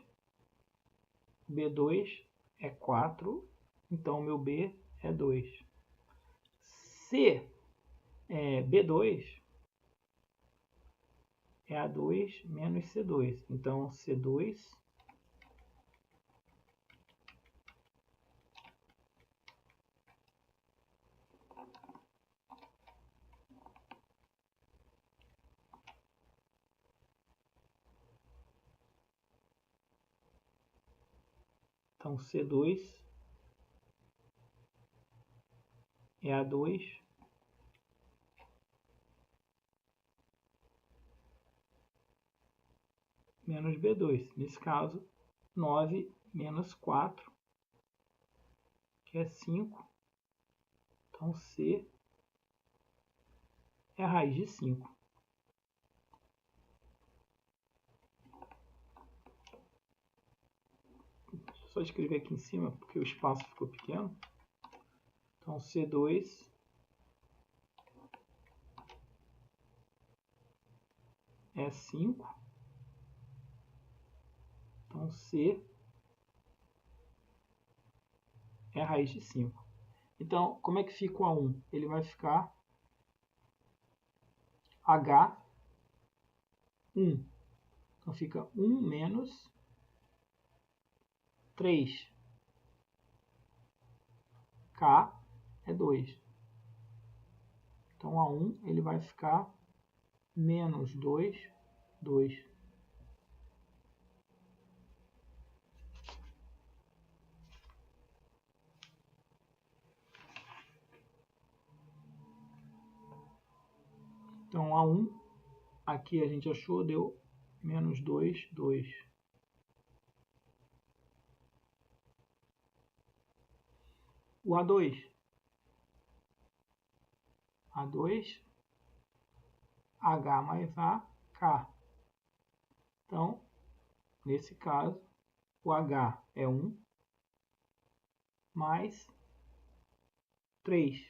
B2 é 4. Então, meu B é 2. C B2 é A2 menos C2. Então, C2 então, C2 é A2 menos B2. Nesse caso, 9 menos 4, que é 5. Então, C é a raiz de 5. só escrever aqui em cima, porque o espaço ficou pequeno. Então, C2 é 5. Então, C é a raiz de 5. Então, como é que fica o A1? Ele vai ficar H1. Então, fica 1 menos 3. K é 2. Então, A1 ele vai ficar menos 2, 2. Então, A1, aqui a gente achou, deu menos 2, 2. O A2. A2, H mais A, K. Então, nesse caso, o H é 1 mais 3.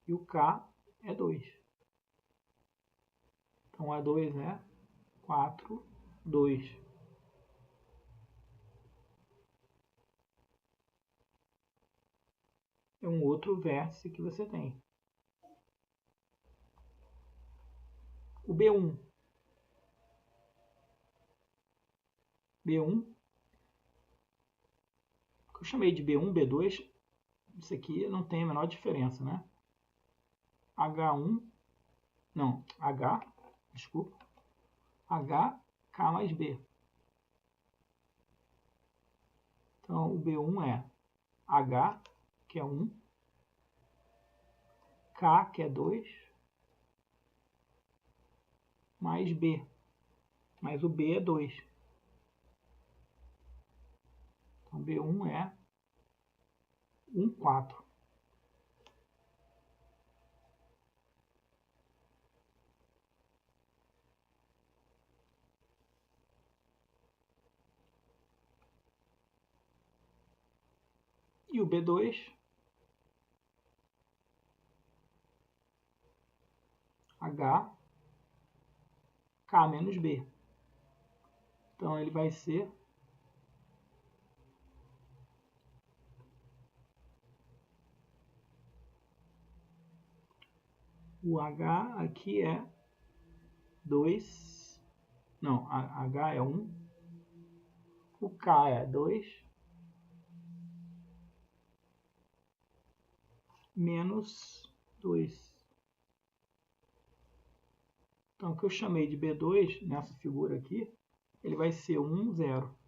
E o K é 2. Então, A2 é 4, 2. É um outro vértice que você tem. O B1. B1, que eu chamei de B1, B2, isso aqui não tem a menor diferença, né? H1, não, H, desculpa, H, K mais B. Então, o B1 é H, que é 1, K, que é 2, mais B. Mas o B é 2. Então, B1 é 1, 4. E o B2, H, K menos B. Então, ele vai ser o H aqui é 2, não, H é 1, o K é 2, menos 2. Então, o que eu chamei de B2 nessa figura aqui, ele vai ser 1, 0.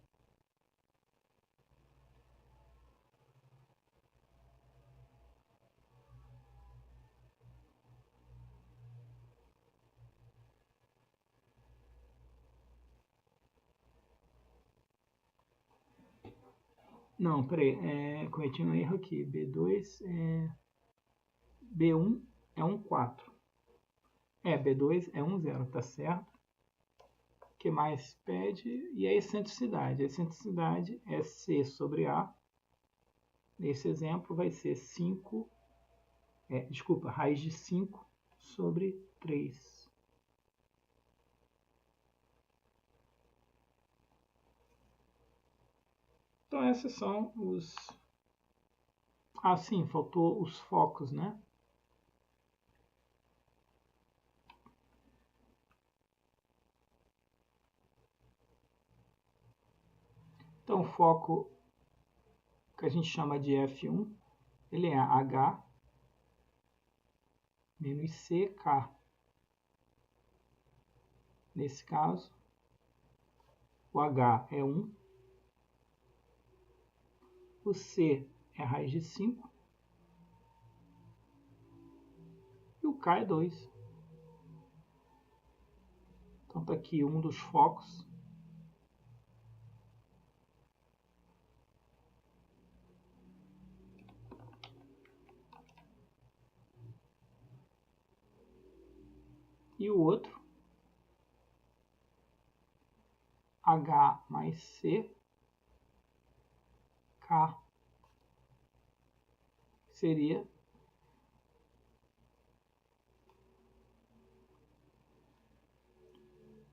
Não, peraí, cometi um erro aqui. B2 é... B1 é 1, 4. B2 é 1, 0, tá certo? O que mais pede? E a excentricidade. A excentricidade é C sobre A. Nesse exemplo vai ser 5, raiz de 5 sobre 3. Então, esses são os... Ah, sim, faltou os focos, né? Então, o foco que a gente chama de F1, ele é H menos CK. Nesse caso, o H é 1, o C é a raiz de 5 e o K é 2. Então, está aqui um dos focos. E o outro, H mais C, K seria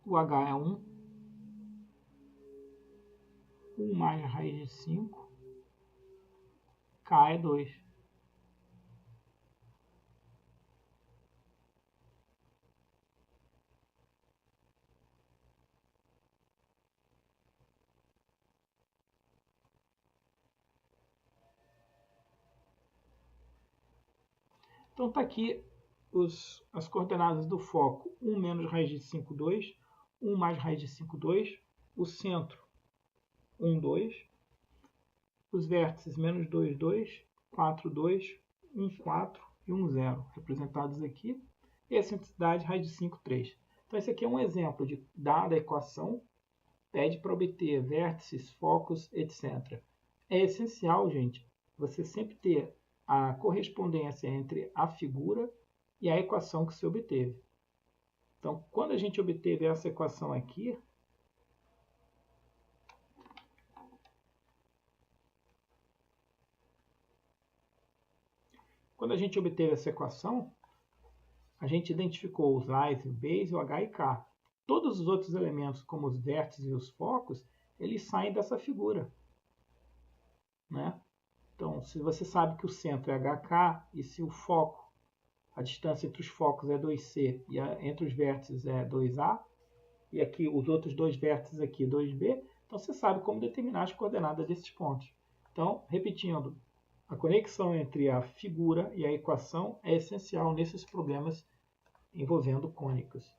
o H é 1, 1 mais a raiz de 5, K é 2. Então está aqui as coordenadas do foco: 1 menos raiz de 5, 2, 1 mais raiz de 5, 2, o centro 1, 2, os vértices menos 2, 2, 4, 2, 1, 4 e 1, 0, representados aqui, e a excentricidade raiz de 5, 3. Então esse aqui é um exemplo de, dada a equação, pede para obter vértices, focos, etc. É essencial, gente, você sempre ter a correspondência entre a figura e a equação que se obteve. Então, quando a gente obteve essa equação aqui, a gente identificou os A's, o B's, o H e K. Todos os outros elementos, como os vértices e os focos, eles saem dessa figura, né? Então, se você sabe que o centro é HK e se o foco, a distância entre os focos é 2C e entre os vértices é 2A, e aqui os outros dois vértices aqui 2B, então você sabe como determinar as coordenadas desses pontos. Então, repetindo, a conexão entre a figura e a equação é essencial nesses problemas envolvendo cônicos.